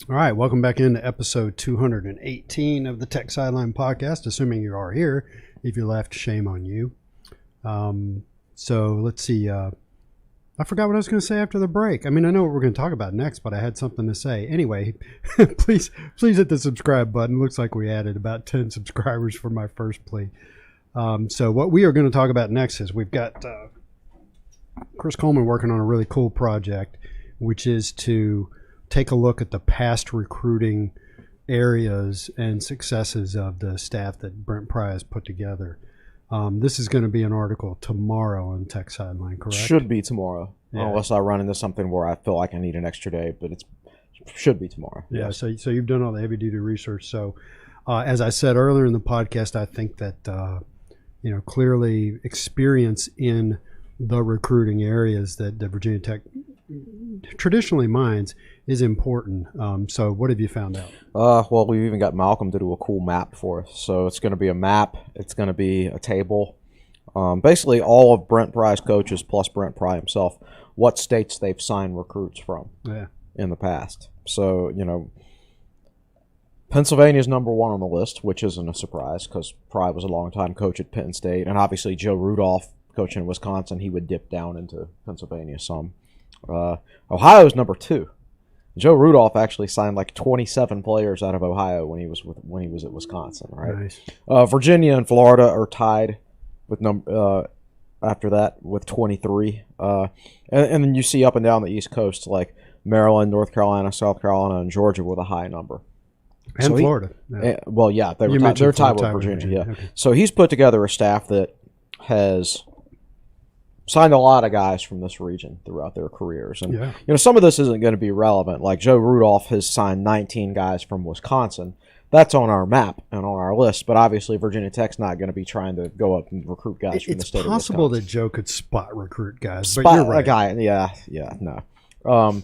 All right, welcome back into episode 218 of the Tech Sideline Podcast, assuming you are here. If you left, shame on you. So let's see. I forgot what I was going to say after the break. I mean, I know what we're going to talk about next, but I had something to say. Anyway, please hit the subscribe button. Looks like we added about 10 subscribers for my first plea. So what we are going to talk about next is we've got Chris Coleman working on a really cool project, which is to take a look at the past recruiting areas and successes of the staff that Brent Pry has put together. This is going to be an article tomorrow on Tech Sideline, correct? Should be tomorrow, unless I run into something where I feel like I need an extra day, but it should be tomorrow. Yeah, yes. So you've done all the heavy-duty research. So as I said earlier in the podcast, I think that, clearly experience in the recruiting areas that Virginia Tech traditionally mines is important. So what have you found out? Well, we've even got Malcolm to do a cool map for us. So it's going to be a map. It's going to be a table. Basically, all of Brent Pry's coaches plus Brent Pry himself, what states they've signed recruits from in the past. So, Pennsylvania's number one on the list, which isn't a surprise because Pry was a longtime coach at Penn State. And obviously Joe Rudolph, coaching in Wisconsin, he would dip down into Pennsylvania some. Ohio's number two. Joe Rudolph actually signed like 27 players out of Ohio when he was at Wisconsin. Right. Nice. Virginia and Florida are tied with after that with 23. And then you see up and down the East Coast like Maryland, North Carolina, South Carolina, and Georgia with a high number. And Florida. They're tied with Virginia. Yeah. Okay. So he's put together a staff that has signed a lot of guys from this region throughout their careers. And, some of this isn't going to be relevant. Like Joe Rudolph has signed 19 guys from Wisconsin. That's on our map and on our list. But obviously Virginia Tech's not going to be trying to go up and recruit guys from the state of Wisconsin. It's possible that Joe could spot recruit guys. But you're right. A guy, no.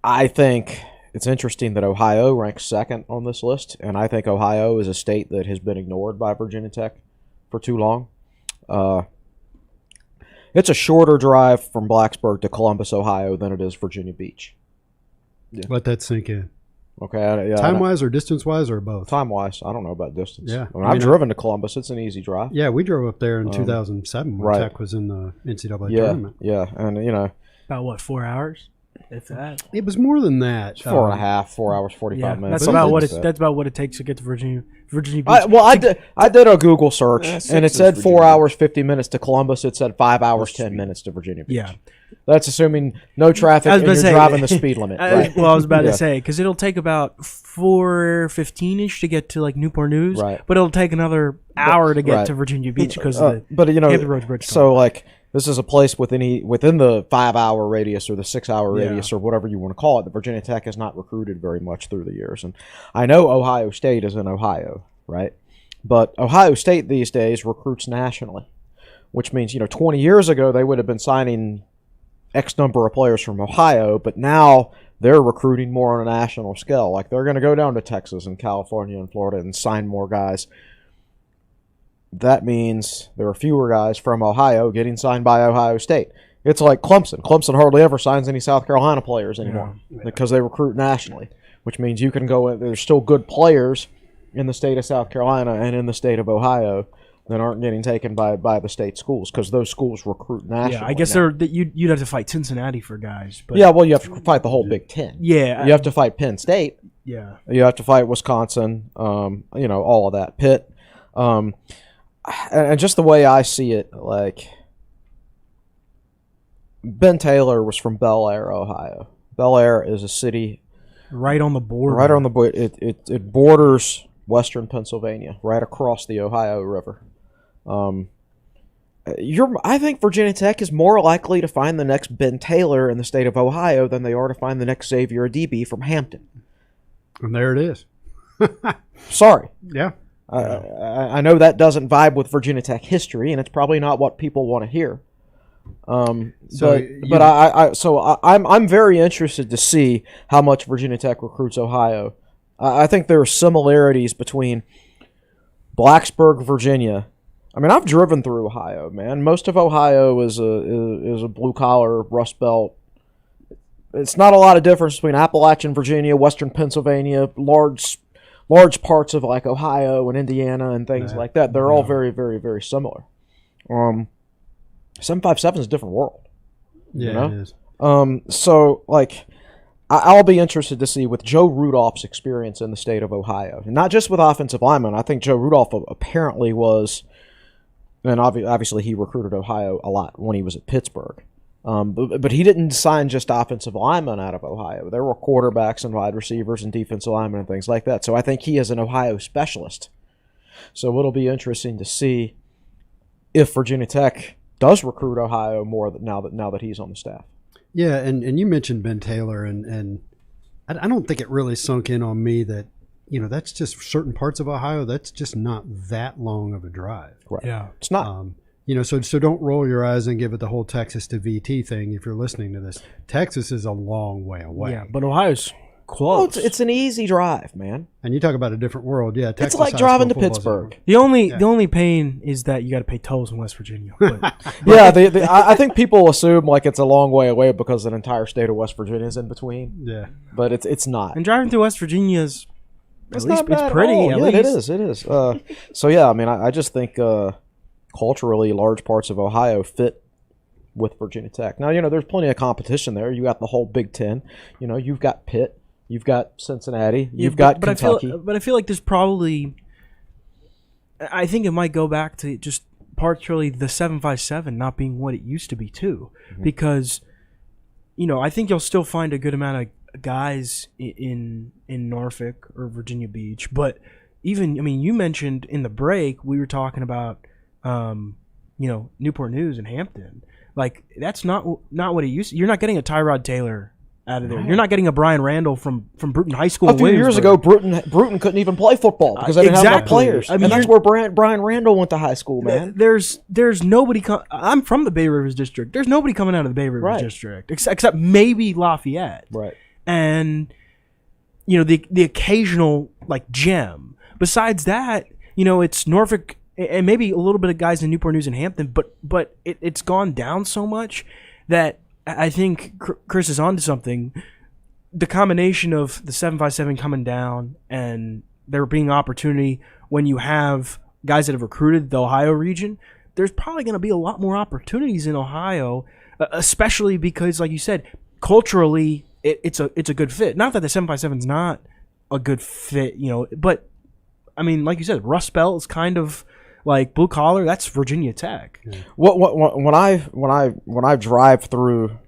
I think it's interesting that Ohio ranks second on this list. And I think Ohio is a state that has been ignored by Virginia Tech for too long. It's a shorter drive from Blacksburg to Columbus, Ohio, than it is Virginia Beach. Yeah. Let that sink in. Okay. Time-wise or distance-wise or both? Time-wise. I don't know about distance. Yeah. I've driven to Columbus. It's an easy drive. Yeah, we drove up there in 2007 when Tech was in the NCAA tournament. Yeah, and about what, 4 hours? If that. It was more than that. 4.5, 4 hours, 45 minutes. That's about what it takes to get to Virginia Beach. I did a Google search, and it said 4 hours, 50 minutes to Columbus. It said 5 hours, 10 minutes to Virginia Beach. Yeah. That's assuming no traffic and you're driving the speed limit. Right? Well, I was about to say, because it'll take about 4:15-ish to get to like Newport News, but it'll take another hour to get to Virginia Beach because of the Road Bridge. So like this is a place within the 5 hour radius or the 6 hour radius or whatever you want to call it. The Virginia Tech has not recruited very much through the years, and I know Ohio State is in Ohio, right? But Ohio State these days recruits nationally, which means 20 years ago they would have been signing X number of players from Ohio, but now they're recruiting more on a national scale. Like they're going to go down to Texas and California and Florida and sign more guys. That means there are fewer guys from Ohio getting signed by Ohio State. It's like Clemson. Clemson hardly ever signs any South Carolina players anymore because they recruit nationally, which means you can go. There's still good players in the state of South Carolina and in the state of Ohio that aren't getting taken by the state schools because those schools recruit nationally. Yeah, I guess you'd have to fight Cincinnati for guys. But yeah, well, you have to fight the whole Big Ten. Yeah. You have to fight Penn State. Yeah. You have to fight Wisconsin, all of that. Pitt. And just the way I see it, like, Ben Taylor was from Bel Air, Ohio. Bel Air is a city right on the border. Right on the border. It borders western Pennsylvania, right across the Ohio River. I think Virginia Tech is more likely to find the next Ben Taylor in the state of Ohio than they are to find the next Xavier DB from Hampton. And there it is. Sorry. Yeah. I know that doesn't vibe with Virginia Tech history, and it's probably not what people want to hear. I'm very interested to see how much Virginia Tech recruits Ohio. I think there are similarities between Blacksburg, Virginia. I mean, I've driven through Ohio, man. Most of Ohio is a blue collar, Rust Belt it's not a lot of difference between Appalachian Virginia, Western Pennsylvania, large parts of like Ohio and Indiana and things like that. They're all very, very, very similar. 757 is a different world. Yeah, you know? it is. So like, I'll be interested to see with Joe Rudolph's experience in the state of Ohio, and not just with offensive linemen. I think Joe Rudolph apparently was, and obviously he recruited Ohio a lot when he was at Pittsburgh. But he didn't sign just offensive linemen out of Ohio. There were quarterbacks and wide receivers and defensive linemen and things like that. So I think he is an Ohio specialist. So it'll be interesting to see if Virginia Tech does recruit Ohio more now that he's on the staff. Yeah, and you mentioned Ben Taylor, and I don't think it really sunk in on me that, that's just certain parts of Ohio, that's just not that long of a drive. Right. Yeah. It's not. So don't roll your eyes and give it the whole Texas to VT thing if you're listening to this. Texas is a long way away. Yeah, but Ohio's close. It's an easy drive, man. And you talk about a different world. Yeah, Texas it's like high driving to school football's Pittsburgh. The only pain is that you got to pay tolls in West Virginia. But, Yeah, I think people assume like it's a long way away because an entire state of West Virginia is in between. Yeah, But it's not. and driving through West Virginia is It's at least not bad it's pretty. at all. At Yeah, least. it is. So yeah, I mean, I just think culturally, large parts of Ohio fit with Virginia Tech. Now, there's plenty of competition there. You got the whole Big Ten. You've got Pitt, you've got Cincinnati, you've got Kentucky. I feel like there's probably. I think it might go back to just partially the 757 not being what it used to be too, because, I think you'll still find a good amount of guys in Norfolk or Virginia Beach, but even you mentioned in the break we were talking about Newport News and Hampton. Like that's not what it used to. You're not getting a Tyrod Taylor out of there. You're not getting a Brian Randall from Bruton High School. A few years ago, Bruton couldn't even play football because they didn't have enough players. And that's where Brian Randall went to high school, man. There's nobody. I'm from the Bay Rivers district. There's nobody coming out of the Bay Rivers district except maybe Lafayette. Right. And the occasional like gem. Besides that, it's Norfolk and maybe a little bit of guys in Newport News and Hampton, but it's gone down so much that I think Chris is onto something. The combination of the 757 coming down and there being opportunity when you have guys that have recruited the Ohio region, there's probably going to be a lot more opportunities in Ohio, especially because, like you said, culturally it's a good fit. Not that the 757 is not a good fit, but I mean, like you said, Rust Belt is kind of like blue collar. That's Virginia Tech. Yeah. When I drive to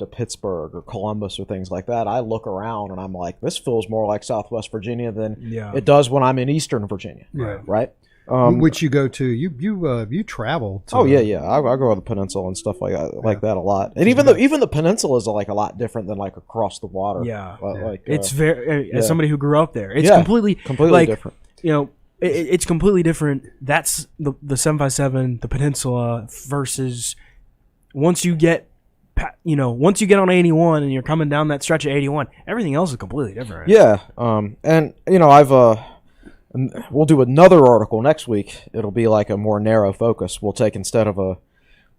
Pittsburgh or Columbus or things like that, I look around and I'm like, this feels more like Southwest Virginia than it does when I'm in Eastern Virginia. Right. Which you go to? You travel to? Oh yeah. I go to the peninsula and stuff like that a lot. And even the peninsula is like a lot different than like across the water. Yeah. Like it's very as somebody who grew up there, it's completely like, different. It's completely different. That's the 757, the peninsula versus once you get on 81 and you're coming down that stretch of 81, everything else is completely different. Yeah. And we'll do another article next week. It'll be like a more narrow focus. We'll take instead of a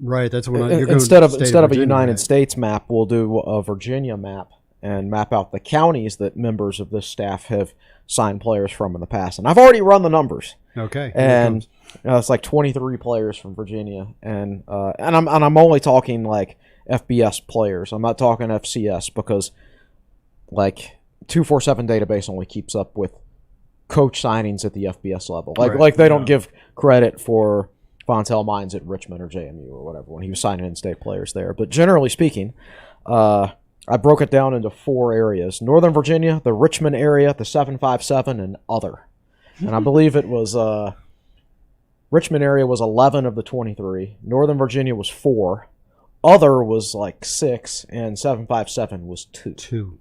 instead of a United States map, we'll do a Virginia map and map out the counties that members of this staff have signed players from in the past. And I've already run the numbers. Okay. And it's like 23 players from Virginia, and I'm only talking like FBS players. I'm not talking FCS because like 247 database only keeps up with coach signings at the FBS level. Like they don't give credit for Fontel Mines at Richmond or JMU or whatever when he was signing in-state players there. But generally speaking, I broke it down into 4 areas: Northern Virginia, the Richmond area, the 757, and other. And I believe it was Richmond area was 11 of the 23. Northern Virginia was 4. Other was like 6, and 757 was 2.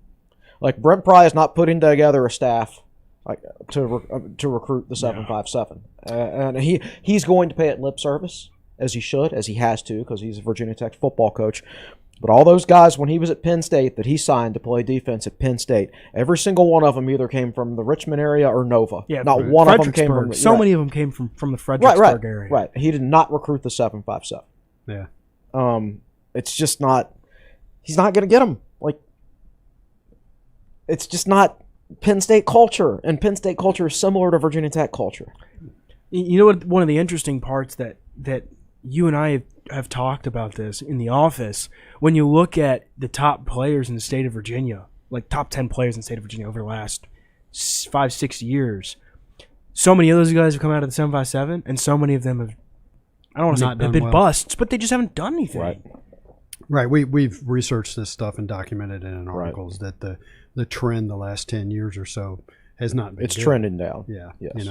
Like Brent Pry is not putting together a staff like to recruit the 757, and he's going to pay it lip service as he should, as he has to, because he's a Virginia Tech football coach. But all those guys, when he was at Penn State, that he signed to play defense at Penn State, every single one of them either came from the Richmond area or Nova. Yeah, not one of them came from. So many of them came from the Fredericksburg area. Right. He did not recruit the 757. Yeah. It's just not. he's not going to get them. Like, it's just not Penn State culture, and Penn State culture is similar to Virginia Tech culture. You know what? One of the interesting parts that you and I have talked about this in the office, when you look at the top players in the state of Virginia, like top 10 players in the state of Virginia over the last 5-6 years, so many of those guys have come out of the 757, and so many of them have, I don't want to say have been busts, but they just haven't done anything. Right. We've researched this stuff and documented it in articles that the trend the last 10 years or so has not been. It's trending down. Yeah. Yes.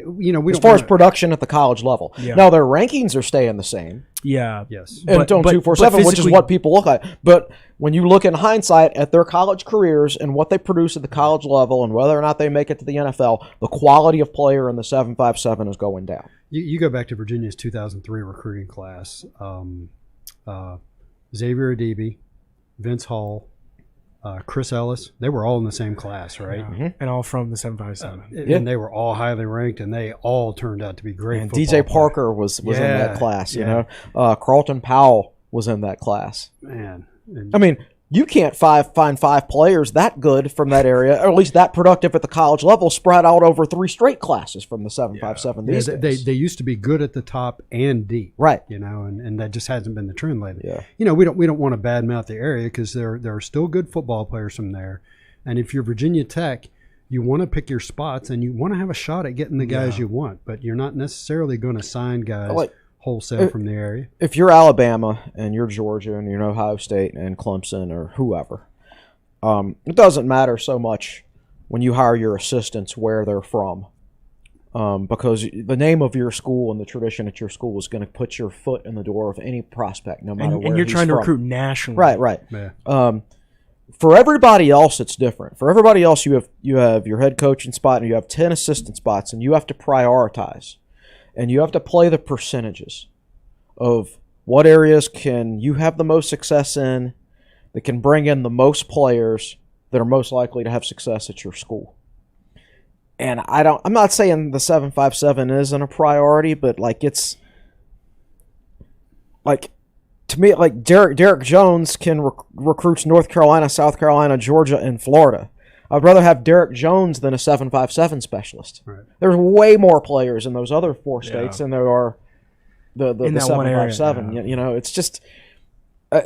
We as far as production at the college level. Yeah. Now their rankings are staying the same. Yeah. Yes. And don't 247, which is what people look at. But when you look in hindsight at their college careers and what they produce at the college level and whether or not they make it to the NFL, the quality of player in the 757 is going down. You go back to Virginia's 2003 recruiting class. Xavier Adibi, Vince Hall, Chris Ellis, they were all in the same class, right? Yeah. Mm-hmm. And all from the 757. And they were all highly ranked, and they all turned out to be great. And DJ Parker was in that class, you know. Carlton Powell was in that class. Man. I mean, you can't find 5 players that good from that area, or at least that productive at the college level, spread out over 3 straight classes from the 757 these days. They used to be good at the top and deep, right? You know, and that just hasn't been the trend lately. Yeah. You know, we don't want to badmouth the area because there are still good football players from there, and if you're Virginia Tech, you want to pick your spots and you want to have a shot at getting the guys you want, but you're not necessarily going to sign guys wholesale from the area. If you're Alabama and you're Georgia and you're Ohio State and Clemson or whoever, it doesn't matter so much when you hire your assistants where they're from, because the name of your school and the tradition at your school is going to put your foot in the door of any prospect, no matter where he's from. And you're trying to recruit nationally. Right. Yeah. For everybody else, it's different. For everybody else, you have your head coaching spot and you have 10 assistant spots, and you have to prioritize. And you have to play the percentages of what areas can you have the most success in, that can bring in the most players that are most likely to have success at your school. And I'm not saying the 757 isn't a priority, but it's to me, Derek Jones can recruits North Carolina, South Carolina, Georgia, and Florida. I'd rather have Derek Jones than a 757 specialist. Right. There's way more players in those other 4 states than there are the 757. You know, it's just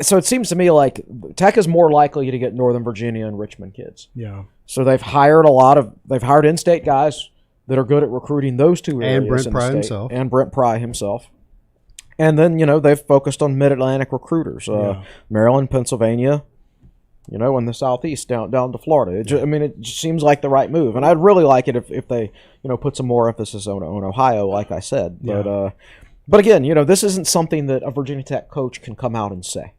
so it seems to me like Tech is more likely to get Northern Virginia and Richmond kids. Yeah. So they've hired in-state guys that are good at recruiting those 2 areas. And Brent Pry himself. And Brent Pry himself. And then, they've focused on Mid-Atlantic recruiters. Maryland, Pennsylvania, in the Southeast down to Florida. It just seems like the right move. And I'd really like it if they, put some more emphasis on Ohio, like I said. But again, this isn't something that a Virginia Tech coach can come out and say.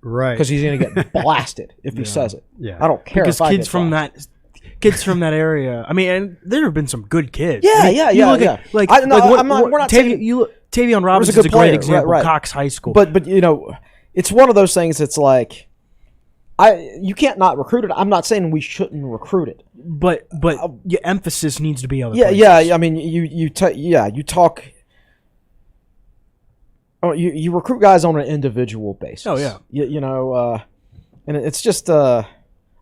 Right. Because he's going to get blasted if he says it. Yeah. I don't care. Because kids from that area. I mean, and there have been some good kids. Yeah. We're not taking Tavion Robinson is a great example. Right. Cox High School. But it's one of those things. It's like you can't not recruit it. I'm not saying we shouldn't recruit it, but your emphasis needs to be on. Yeah. I mean, you talk. Oh, you recruit guys on an individual basis. Oh yeah. And it's just I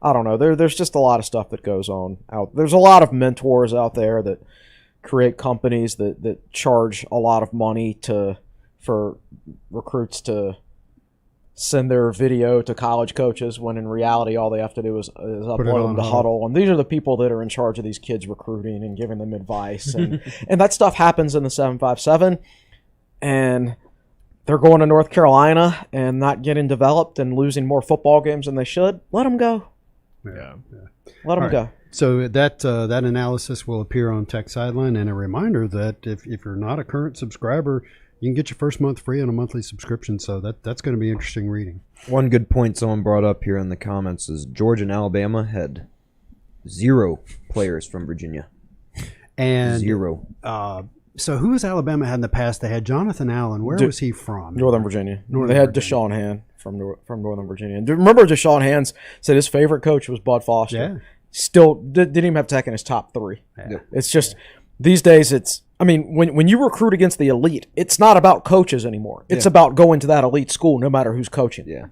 don't know. There's just a lot of stuff that goes on out. There's a lot of mentors out there that create companies that charge a lot of money for recruits to send their video to college coaches, when in reality all they have to do is upload them to Huddle. And these are the people that are in charge of these kids recruiting and giving them advice. And, and that stuff happens in the 757. And they're going to North Carolina and not getting developed and losing more football games than they should. Let them go. Yeah. Let them go. So that analysis will appear on Tech Sideline, and a reminder that if you're not a current subscriber, you can get your first month free on a monthly subscription. So that's going to be interesting reading. One good point someone brought up here in the comments is Georgia and Alabama had 0 players from Virginia. And 0. So who has Alabama had in the past? They had Jonathan Allen. Where was he from? Northern Virginia. They had Deshaun Hand from Northern Virginia. And remember, Deshaun Hands said his favorite coach was Bud Foster. Yeah. Still didn't even have Tech in his top 3. Yeah. It's just these days when you recruit against the elite, it's not about coaches anymore. It's about going to that elite school no matter who's coaching. Yeah.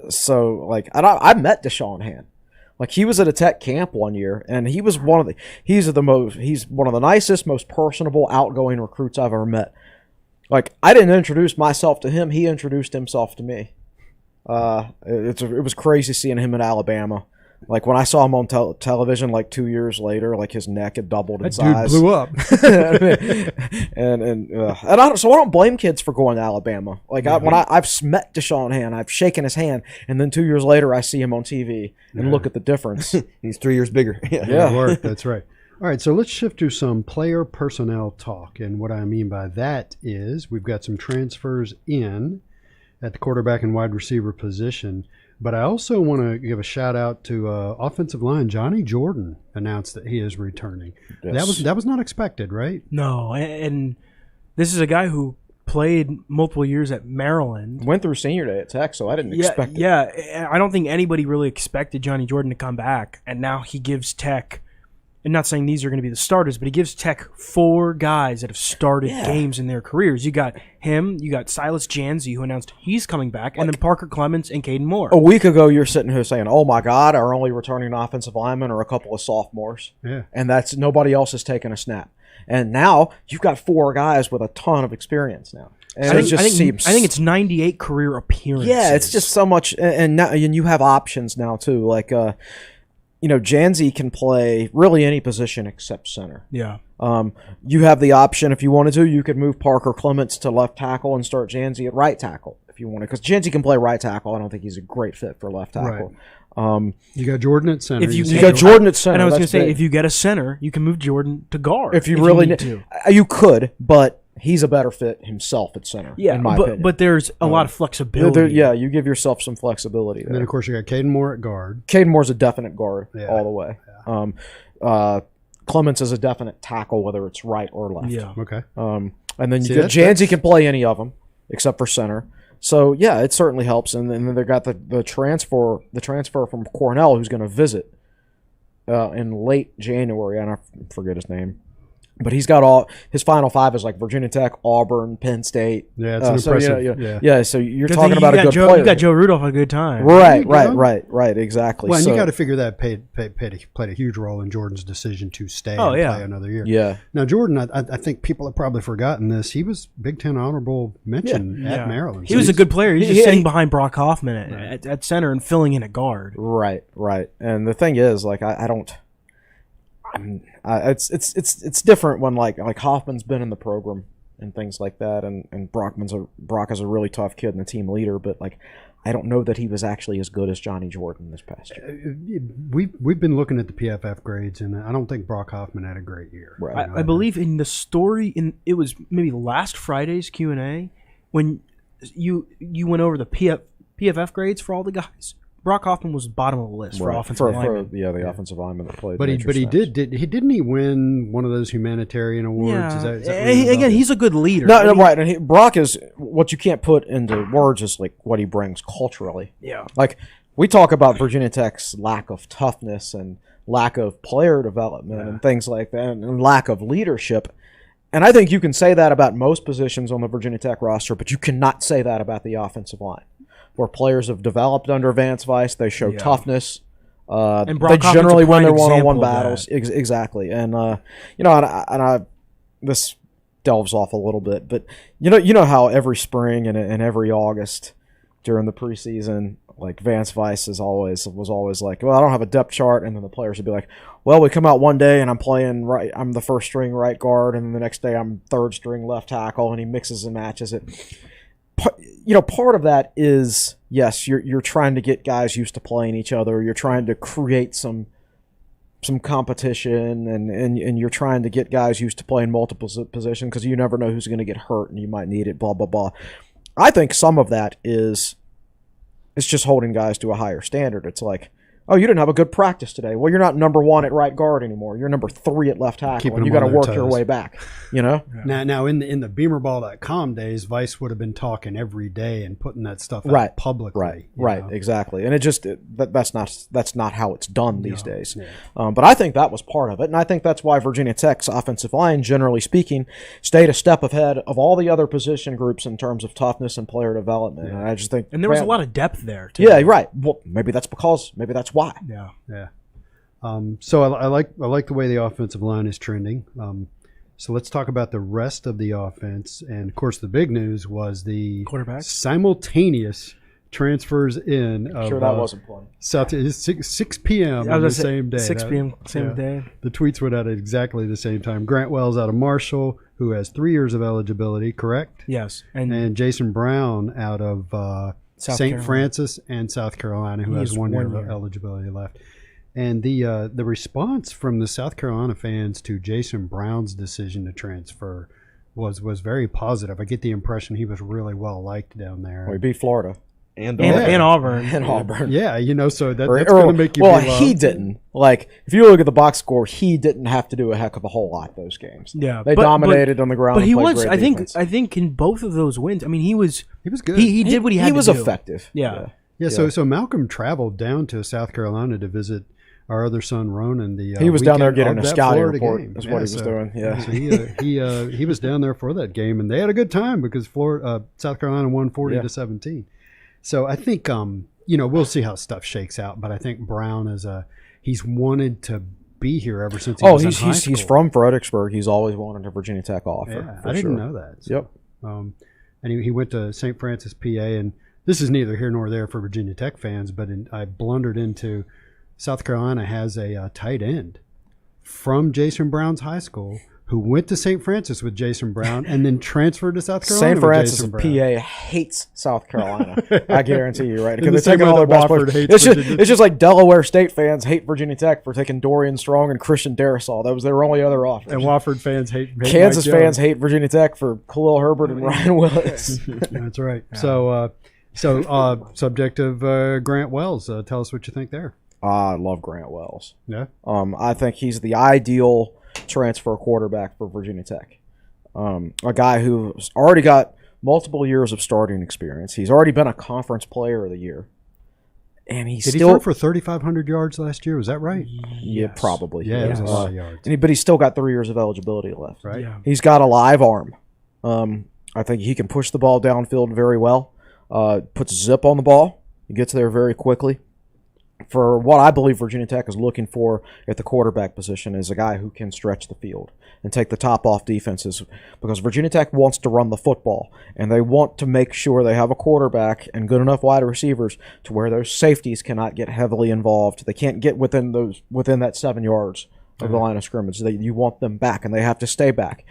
so like I met Deshaun Hand. Like he was at a Tech camp one year, and he's one of the nicest, most personable, outgoing recruits I've ever met. Like I didn't introduce myself to him; he introduced himself to me. It was crazy seeing him in Alabama. Like when I saw him on television, like 2 years later, like his neck had doubled in size. Dude blew up. So I don't blame kids for going to Alabama. Like I've met Deshaun Hand, I've shaken his hand, and then 2 years later I see him on TV and look at the difference. He's 3 years bigger. Yeah, that's right. All right, so let's shift to some player personnel talk, and what I mean by that is we've got some transfers in at the quarterback and wide receiver position. But I also want to give a shout out to offensive line. Johnny Jordan announced that he is returning. Yes. That was not expected, right? No, and this is a guy who played multiple years at Maryland. Went through senior day at Tech, so I didn't expect it. Yeah, I don't think anybody really expected Johnny Jordan to come back, and now he gives Tech. I'm not saying these are going to be the starters, but he gives Tech 4 guys that have started games in their careers. You got him, you got Silas Janzi, who announced he's coming back, and then Parker Clements and Caden Moore. A week ago, you're sitting here saying, "Oh my God, our only returning offensive linemen are a couple of sophomores," and that's nobody else has taken a snap. And now you've got 4 guys with a ton of experience now. And I think it's 98 career appearances. Yeah, it's just so much, and you have options now too, like. Janzi can play really any position except center. Yeah. You have the option, if you wanted to, you could move Parker Clements to left tackle and start Janzi at right tackle if you wanted. Because Janzi can play right tackle. I don't think he's a great fit for left tackle. Right. You got Jordan at center. You got Jordan at center. And I was going to say, if you get a center, you can move Jordan to guard. If you really need to. You could, but he's a better fit himself at center, in my opinion. But there's a lot of flexibility. You give yourself some flexibility there. And then, of course, you got Caden Moore at guard. Caden Moore's a definite guard all the way. Yeah. Clements is a definite tackle, whether it's right or left. Yeah. Okay. And then Janzi can play any of them except for center. So, yeah, it certainly helps. And then they got the transfer from Cornell, who's going to visit in late January. I forget his name. But he's got all his final 5 is like Virginia Tech, Auburn, Penn State. Yeah, it's impressive. Yeah, so you're talking about a good player. You got Joe Rudolph a good time. Right, exactly. Well, and you got to figure that played a huge role in Jordan's decision to stay and play another year. Yeah. Now, Jordan, I think people have probably forgotten this. He was Big Ten honorable mention at Maryland. He was a good player. He was just sitting behind Brock Hoffman at center and filling in at guard. Right. And the thing is, like, it's different when like Hoffman's been in the program and things like that, and Brock is a really tough kid and a team leader, but like I don't know that he was actually as good as Johnny Jordan this past year. We've been looking at the PFF grades, and I don't think Brock Hoffman had a great year. Right. I believe in the story it was maybe last Friday's Q&A when you went over the PFF grades for all the guys. Brock Hoffman was bottom of the list for offensive linemen. The offensive lineman that played. But didn't he win one of those humanitarian awards? Yeah. Is that again, he's a good leader. No, right. And Brock is what you can't put into words is like what he brings culturally. Yeah. Like we talk about Virginia Tech's lack of toughness and lack of player development and things like that, and lack of leadership. And I think you can say that about most positions on the Virginia Tech roster, but you cannot say that about the offensive line. Where players have developed under Vance Weiss, they show toughness. And they generally win their one-on-one battles. Exactly. And this delves off a little bit, but you know how every spring and every August during the preseason, like Vance Weiss was always like, well, I don't have a depth chart, and then the players would be like, well, we come out one day and I'm playing right, I'm the first string right guard, and then the next day I'm third string left tackle, and he mixes and matches it. Part of that is, yes, you're trying to get guys used to playing each other. You're trying to create some competition, and you're trying to get guys used to playing multiple positions because you never know who's going to get hurt and you might need it, blah, blah, blah. I think some of that is just holding guys to a higher standard. It's like, Oh, you didn't have a good practice today. Well, you're not number 1 at right guard anymore. You're number 3 at left tackle. And you got to work your way back. You know. Yeah. Now in the BeamerBall.com days, Vice would have been talking every day and putting that stuff out publicly. Right. Exactly. And that's not how it's done these days. Yeah. But I think that was part of it, and I think that's why Virginia Tech's offensive line, generally speaking, stayed a step ahead of all the other position groups in terms of toughness and player development. Yeah. And I just think, and there was a lot of depth there too. Yeah, right. Well, maybe that's why. Yeah. So I like the way the offensive line is trending. So let's talk about the rest of the offense. And of course, the big news was the quarterback simultaneous transfers in. Sure, that wasn't plenty. 6 p.m. on the same day. 6 p.m. same day. The tweets went out at exactly the same time. Grant Wells out of Marshall, who has 3 years of eligibility, correct? Yes. And Jason Brown out of St. Francis and South Carolina, who has 1 year of eligibility left. And the response from the South Carolina fans to Jason Brown's decision to transfer was very positive. I get the impression he was really well liked down there. Well, he beat Florida. And Auburn. And Auburn. Yeah, so that's going to make you Well, he didn't. Like, if you look at the box score, he didn't have to do a heck of a whole lot those games. Yeah. They dominated on the ground. But he was, I think in both of those wins, I mean, he was good. He did what he had to do. He was effective. Yeah. So Malcolm traveled down to South Carolina to visit our other son Ronan. He was down there getting a scouting report. That's what he was doing. Yeah. So he was down there for that game, and they had a good time because South Carolina won 40-17. So I think we'll see how stuff shakes out, but I think Brown he's wanted to be here ever since he was in high school. He's from Fredericksburg. He's always wanted a Virginia Tech offer. Yeah, I didn't know that. So, yep. And he went to St. Francis, PA, and this is neither here nor there for Virginia Tech fans, but I blundered into South Carolina has a tight end from Jason Brown's high school who went to St. Francis with Jason Brown and then transferred to South Carolina. St. Francis of PA hates South Carolina. I guarantee you, right? Because they're taking all their best players. It's just like Delaware State fans hate Virginia Tech for taking Dorian Strong and Christian Darrisaw. That was their only other offer. And Wofford fans hate Kansas fans hate Virginia Tech for Khalil Herbert and Ryan Willis. That's right. So subject of Grant Wells. Tell us what you think there. I love Grant Wells. Yeah. I think he's the ideal transfer quarterback for Virginia Tech. A guy who's already got multiple years of starting experience. He's already been a conference player of the year. And Did he throw for 3,500 yards last year? Was that right? Yeah, probably. Yeah, it was a lot of yards. But he's still got 3 years of eligibility left. Right. Yeah. He's got a live arm. I think he can push the ball downfield very well. Puts zip on the ball. He gets there very quickly. For what I believe Virginia Tech is looking for at the quarterback position is a guy who can stretch the field and take the top off defenses, because Virginia Tech wants to run the football, and they want to make sure they have a quarterback and good enough wide receivers to where those safeties cannot get heavily involved. They can't get within that 7 yards of the line of scrimmage. You want them back, and they have to stay back.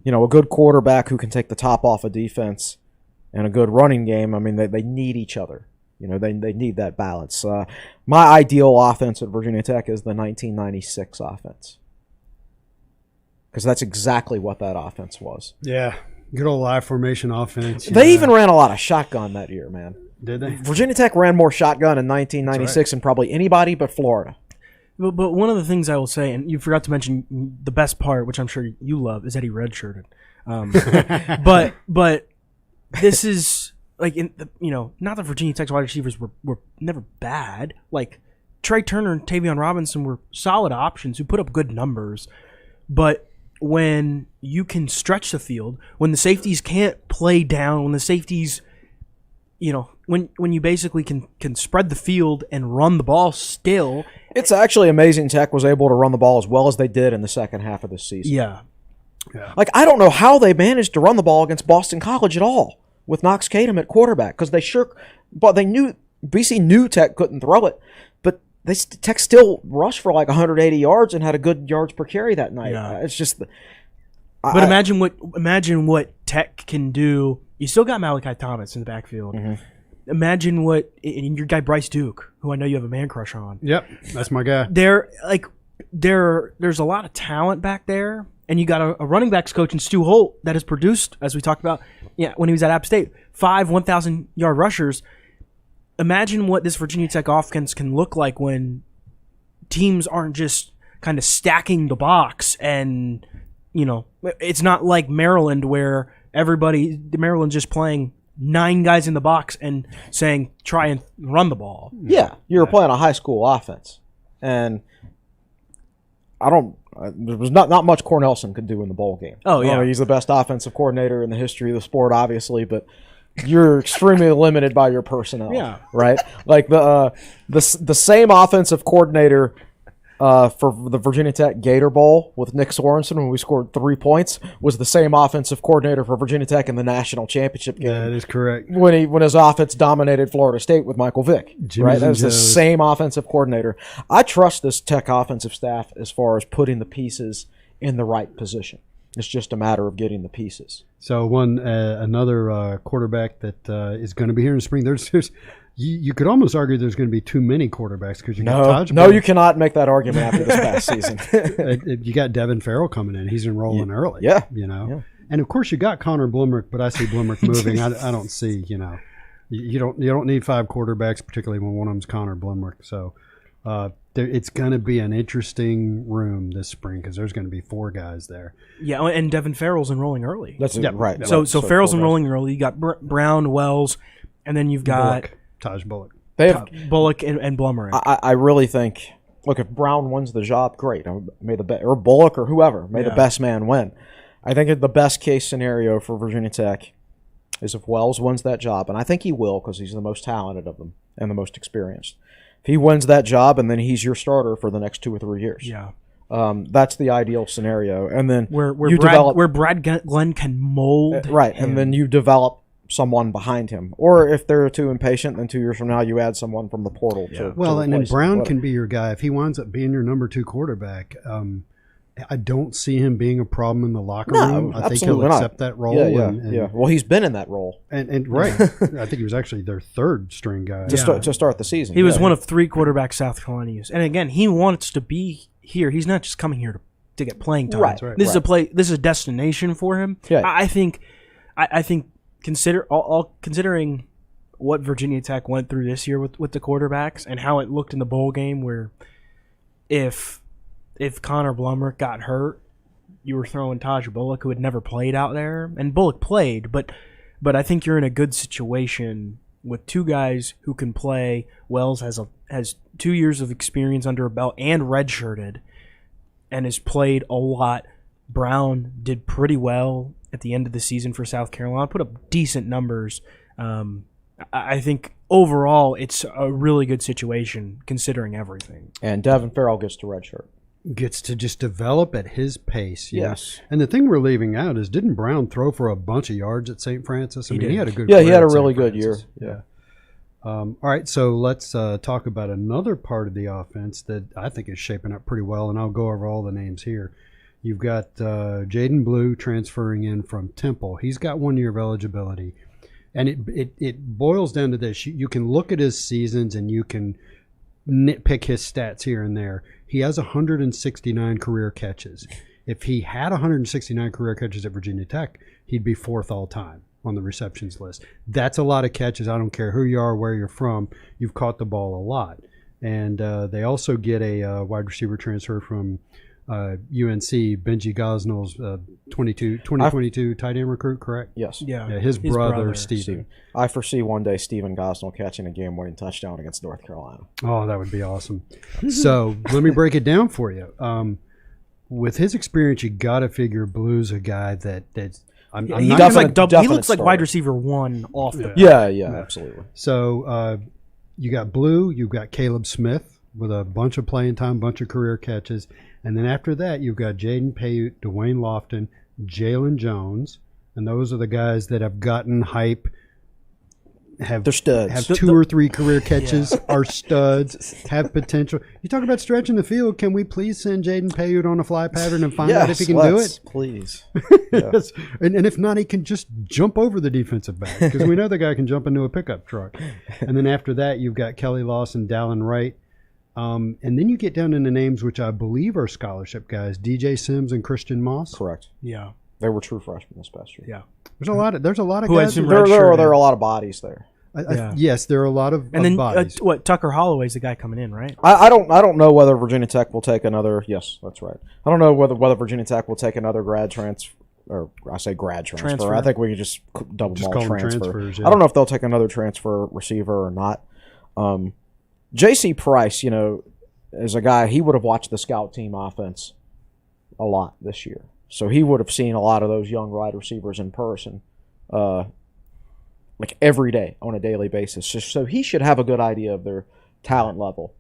A good quarterback who can take the top off a defense and a good running game, I mean, they need each other. They need that balance. My ideal offense at Virginia Tech is the 1996 offense, because that's exactly what that offense was. Yeah, good old live formation offense. They even ran a lot of shotgun that year, man. Did they? Virginia Tech ran more shotgun in 1996 than probably anybody but Florida. But one of the things I will say, and you forgot to mention the best part, which I'm sure you love, is that he redshirted. But this is... Like, not that Virginia Tech's wide receivers were never bad. Like, Trey Turner and Tavion Robinson were solid options who put up good numbers. But when you can stretch the field, when the safeties can't play down, when the safeties, when you basically can spread the field and run the ball still. It's actually amazing Tech was able to run the ball as well as they did in the second half of this season. Yeah. Like, I don't know how they managed to run the ball against Boston College at all with Knox Kadum at quarterback, because they knew BC knew Tech couldn't throw it, but Tech still rushed for like 180 yards and had a good yards per carry that night. Yeah. It's just. But imagine what Tech can do. You still got Malachi Thomas in the backfield. Mm-hmm. Imagine and your guy Bryce Duke, who I know you have a man crush on. Yep, that's my guy. There's a lot of talent back there. And you got a running backs coach in Stu Holt that has produced, as we talked about, when he was at App State, 5 1,000-yard rushers. imagine what this Virginia Tech offense can look like when teams aren't just kind of stacking the box, and it's not like Maryland where Maryland's just playing 9 guys in the box and saying try and run the ball. Yeah, you're playing a high school offense, and there was not much Cornelsen could do in the bowl game. Oh yeah, he's the best offensive coordinator in the history of the sport, obviously, but you're extremely limited by your personnel. Yeah, right. Like the same offensive coordinator for the Virginia Tech Gator Bowl with Nick Sorensen when we scored 3 points was the same offensive coordinator for Virginia Tech in the national championship game. That is correct. When his offense dominated Florida State with Michael Vick. Right, that was the same offensive coordinator. I trust this Tech offensive staff as far as putting the pieces in the right position. It's just a matter of getting the pieces. So another quarterback that is going to be here in the spring. There's you could almost argue there's going to be too many quarterbacks because you got Taj. No, you cannot make that argument after this past season. You got Devin Farrell coming in. He's enrolling early. Yeah, and of course you got Connor Blumrick, but I see Blumrick moving. I don't see. You don't need 5 quarterbacks, particularly when one of them's Connor Blumrick. So it's going to be an interesting room this spring because there's going to be 4 guys there. Yeah, and Devin Farrell's enrolling early. That's right. So Farrell's enrolling early. You got Brown, Wells, and then you've got Taj Bullock. They have Bullock and Blumrick. I really think. Look, if Brown wins the job, great. May the or Bullock or whoever may the best man win. I think the best case scenario for Virginia Tech is if Wells wins that job, and I think he will because he's the most talented of them and the most experienced. If he wins that job, and then he's your starter for the next 2 or 3 years. Yeah. That's the ideal scenario. And then where Brad Glenn can mold. Right, and then you develop someone behind him. Or if they're too impatient, then 2 years from now you add someone from the portal. And then Brown can be your guy. If he winds up being your number 2 quarterback, I don't see him being a problem in the locker room. I think he'll accept that role. Yeah. Well, he's been in that role. And right. I think he was actually their 3rd string guy. To start the season. He was one of 3 quarterbacks South Carolina used. And again, he wants to be here. He's not just coming here to get playing time. Right. This is a destination for him. Yeah. I think considering what Virginia Tech went through this year with the quarterbacks and how it looked in the bowl game, where if Connor Blumrick got hurt, you were throwing Taj Bullock, who had never played out there, and Bullock played, but I think you're in a good situation with 2 guys who can play. Wells has 2 years of experience under a belt and redshirted, and has played a lot. Brown did pretty well at the end of the season for South Carolina, put up decent numbers. I think overall it's a really good situation considering everything. And Devin Farrell gets to redshirt. Gets to just develop at his pace. Yes. And the thing we're leaving out is, didn't Brown throw for a bunch of yards at St. Francis? He had a good he had a really good year. Yeah. All right, so let's talk about another part of the offense that I think is shaping up pretty well, and I'll go over all the names here. You've got Jaden Blue transferring in from Temple. He's got 1 year of eligibility. And it boils down to this. You can look at his seasons and you can nitpick his stats here and there. He has 169 career catches. If he had 169 career catches at Virginia Tech, he'd be 4th all time on the receptions list. That's a lot of catches. I don't care who you are, where you're from. You've caught the ball a lot. And they also get a wide receiver transfer from UNC, Benji Gosnell's 2022 tight end recruit, correct? Yes. Yeah, his brother Steven. I foresee one day Steven Gosnell catching a game-winning touchdown against North Carolina. Oh, that would be awesome. So let me break it down for you. With his experience, you got to figure Blue's a guy that's he looks like wide receiver 1 off the bat. Yeah, absolutely. So you got Blue, you've got Caleb Smith with a bunch of playing time, bunch of career catches. And then after that, you've got Jaden Payute, Dwayne Lofton, Jalen Jones, and those are the guys that have gotten hype. They're studs. Have 2 or 3 career catches, are studs, have potential. You talk about stretching the field. Can we please send Jaden Payute on a fly pattern and find out if he can do it? Please. Yes. And if not, he can just jump over the defensive back because we know the guy can jump into a pickup truck. And then after that, you've got Kelly Lawson, Dallin Wright. And then you get down into names which I believe are scholarship guys, DJ Sims and Christian Moss. Correct. Yeah. They were true freshmen this past year. Yeah. There's a lot of Who guys. there are a lot of bodies there. Yes, there are a lot of and then bodies. Tucker Holloway's the guy coming in, right? I don't know whether Virginia Tech will take another. Yes, that's right. I don't know whether Virginia Tech will take another grad transfer. Or I say grad transfer. I think we can just double them all transfer. I don't know if they'll take another transfer receiver or not. J.C. Price, is a guy, he would have watched the scout team offense a lot this year. So he would have seen a lot of those young wide receivers in person, like every day on a daily basis. So he should have a good idea of their talent level.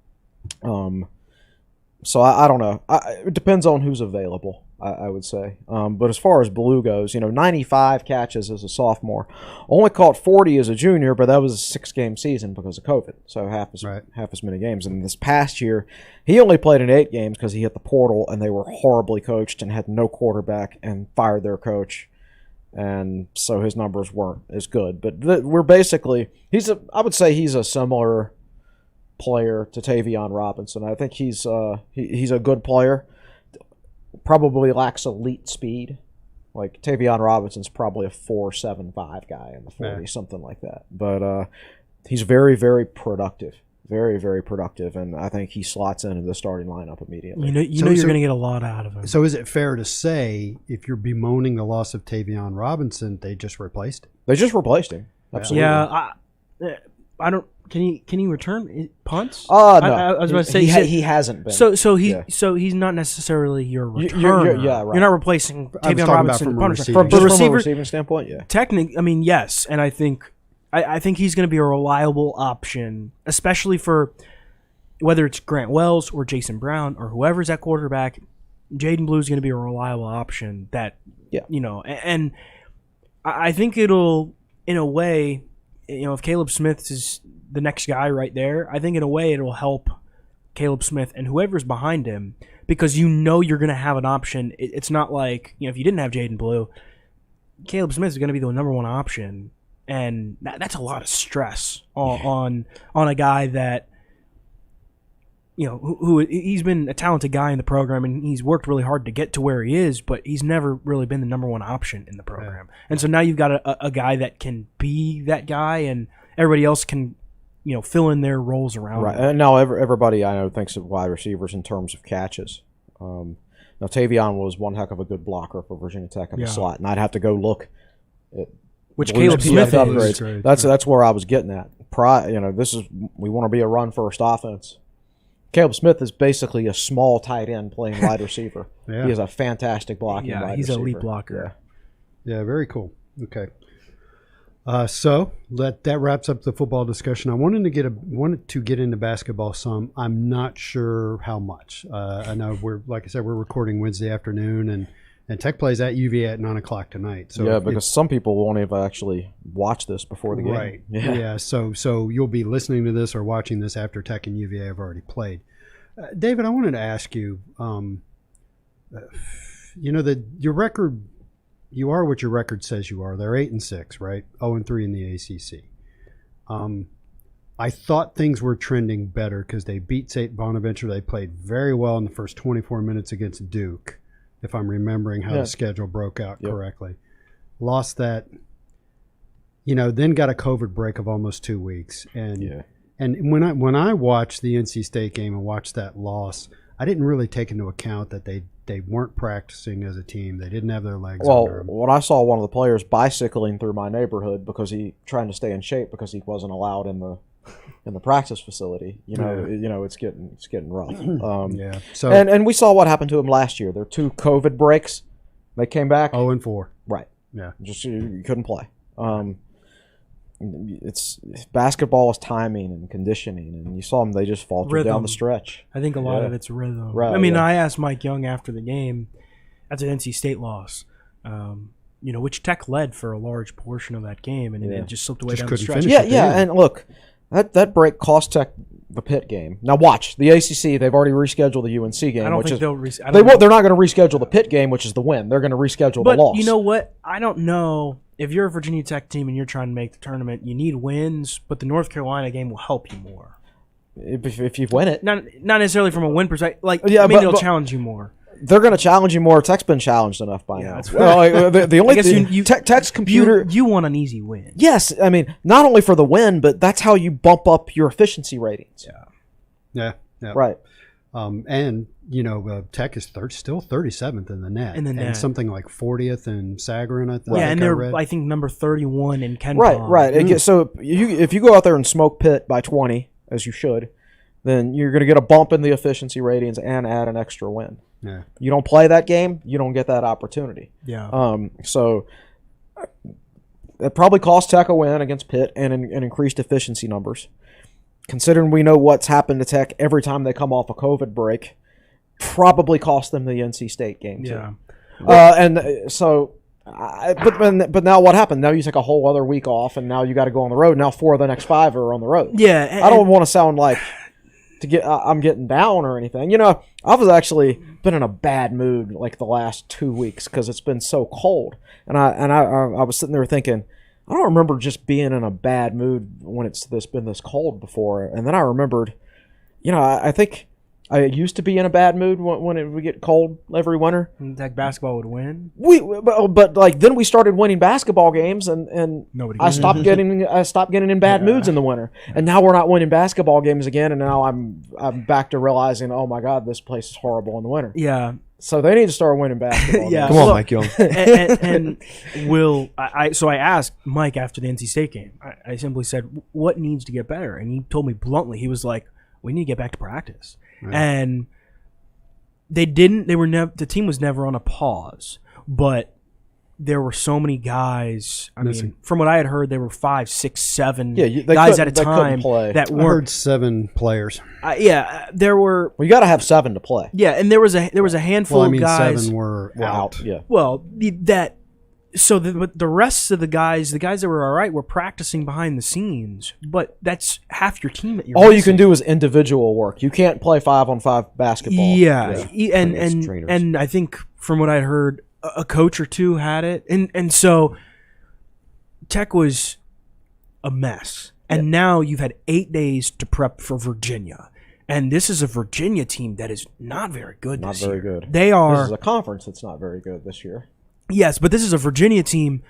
So I don't know. It depends on who's available, I would say. But as far as Blue goes, 95 catches as a sophomore. Only caught 40 as a junior, but that was a 6-game season because of COVID. So half as many games. And this past year, he only played in 8 games because he hit the portal and they were horribly coached and had no quarterback and fired their coach. And so his numbers weren't as good. But we're basically, I would say he's a similar player to Tavion Robinson. I think he's a good player. Probably lacks elite speed. Like Tavion Robinson's probably a 4.75 guy in the 40, something like that. But he's very, very productive. Very, very productive, and I think he slots into the starting lineup immediately. You're going to get a lot out of him. So is it fair to say, if you're bemoaning the loss of Tavion Robinson, they just replaced him? They just replaced him. Absolutely. Yeah, I don't. Can he return punts? No. I was about to say he hasn't been. So he's not necessarily your returner. Yeah, right. You're not replacing Tavion Robinson from from a receiving standpoint. Yeah, technically, I mean, yes, and I think he's going to be a reliable option, especially for whether it's Grant Wells or Jason Brown or whoever's at quarterback. Jaden Blue is going to be a reliable option that and I think it'll, in a way, if Caleb Smith is the next guy right there, I think in a way it'll help Caleb Smith and whoever's behind him, because you're going to have an option. It's not like, if you didn't have Jaden Blue, Caleb Smith is going to be the number one option, and that's a lot of stress on a guy that, who he's been a talented guy in the program, and he's worked really hard to get to where he is, but he's never really been the number one option in the program. And so now you've got a guy that can be that guy, and everybody else can fill in their roles around him. And now everybody I know thinks of wide receivers in terms of catches. Now Tavion was one heck of a good blocker for Virginia Tech in the slot, and I'd have to go look at which Caleb Smith is. That's where I was getting at. We want to be a run first offense. Caleb Smith is basically a small tight end playing wide receiver. He is a fantastic blocking wide receiver. He's an elite blocker. Yeah, very cool. Okay. So that wraps up the football discussion. I wanted to get into basketball some. I'm not sure how much. I know we're recording Wednesday afternoon, and Tech plays at UVA at 9:00 tonight. So because some people won't even actually watch this before the game. Right. Yeah. So you'll be listening to this or watching this after Tech and UVA have already played. David, I wanted to ask you. Your record. You are what your record says you are. They're 8-6, right? 0-3 in the ACC. I thought things were trending better because they beat St. Bonaventure. They played very well in the first 24 minutes against Duke, if I'm remembering how the schedule broke out correctly. Lost that, then got a COVID break of almost 2 weeks. And when I watched the NC State game and watched that loss, I didn't really take into account that they weren't practicing as a team. They didn't have their legs under them. When I saw one of the players bicycling through my neighborhood because he trying to stay in shape because he wasn't allowed in the practice facility, it's getting rough. So and we saw what happened to him last year. Their 2 COVID breaks, they came back 0-4. Right. Yeah. Just you couldn't play. It's basketball is timing and conditioning, and you saw them; they just faltered down the stretch. I think a lot of it's rhythm. Right, I asked Mike Young after the game, that's an NC State loss, which Tech led for a large portion of that game, and it just slipped away down the stretch. And look, that break cost Tech the Pitt game. Now watch the ACC; they've already rescheduled the UNC game. I don't think they'll. They're not going to reschedule the Pitt game, which is the win. They're going to reschedule the loss. But you know what? I don't know. If you're a Virginia Tech team and you're trying to make the tournament, you need wins, but the North Carolina game will help you more. If you win it. Not necessarily from a win perspective. It'll challenge you more. they're going to challenge you more. Tech's been challenged enough by now. Well, the only thing, Tech's computer. You want an easy win. Yes, I mean not only for the win, but that's how you bump up your efficiency ratings. Yeah. Right. And Tech is still 37th in the net, and something like 40th in Sagarin. And they're I think number 31 in Ken. Right. So if you go out there and smoke Pitt by 20, as you should, then you're going to get a bump in the efficiency ratings and add an extra win. Yeah. You don't play that game, you don't get that opportunity. Yeah. So it probably cost Tech a win against Pitt and increased efficiency numbers. Considering we know what's happened to Tech every time they come off a COVID break, probably cost them the NC State game too. But now what happened? Now you take a whole other week off, and now you got to go on the road. Now 4 of the next 5 are on the road. Yeah. I don't want to sound like I'm getting down or anything. I've actually been in a bad mood like the last 2 weeks because it's been so cold, and I was sitting there thinking, I don't remember just being in a bad mood when it's been this cold before. And then I remembered, I think I used to be in a bad mood when it would get cold every winter. Tech basketball would win. But then we started winning basketball games, and I stopped getting in bad moods in the winter. And now we're not winning basketball games again. And now I'm back to realizing, oh my God, this place is horrible in the winter. Yeah. So they need to start winning basketball. Yeah, come on, Mike Young. and I asked Mike after the NC State game. I simply said, "What needs to get better?" And he told me bluntly, he was like, "We need to get back to practice." Right. And they didn't. They were the team was never on a pause, but there were so many guys. I mean, from what I had heard, there were 5, 6, 7 guys at a time that weren't. I heard 7 players. There were. Well, you got to have 7 to play. Yeah, and there was a handful of guys. 7 were out. Yeah. Well, so the rest of the guys that were all right, were practicing behind the scenes, but that's half your team that you're all missing. You can do is individual work. You can't play 5-on-5 basketball. Yeah. And I think from what I heard, a coach or 2 had it, and so Tech was a mess. And now you've had 8 days to prep for Virginia, and this is a Virginia team that is not very good. Not very good. They are. This is a conference that's not very good this year. Yes, but this is a Virginia team.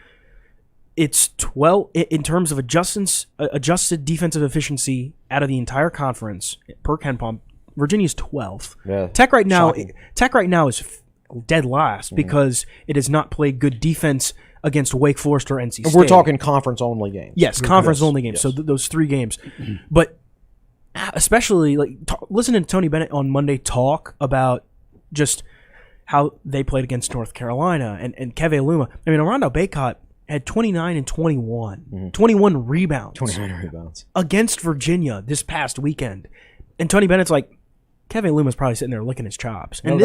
It's 12 in terms of adjusted defensive efficiency out of the entire conference per Ken Palm. Virginia's 12th. Yeah. Tech right now is dead last because it has not played good defense against Wake Forest or NC State. We're talking conference-only games. Yes, conference-only games. Yes. So those 3 games. But especially listening to Tony Bennett on Monday talk about just how they played against North Carolina and Keve Aluma. I mean, Armando Bacot had 29 and 21. 21 rebounds. 29 rebounds. Against Virginia this past weekend. And Tony Bennett's like, Kevin Luma's probably sitting there licking his chops. And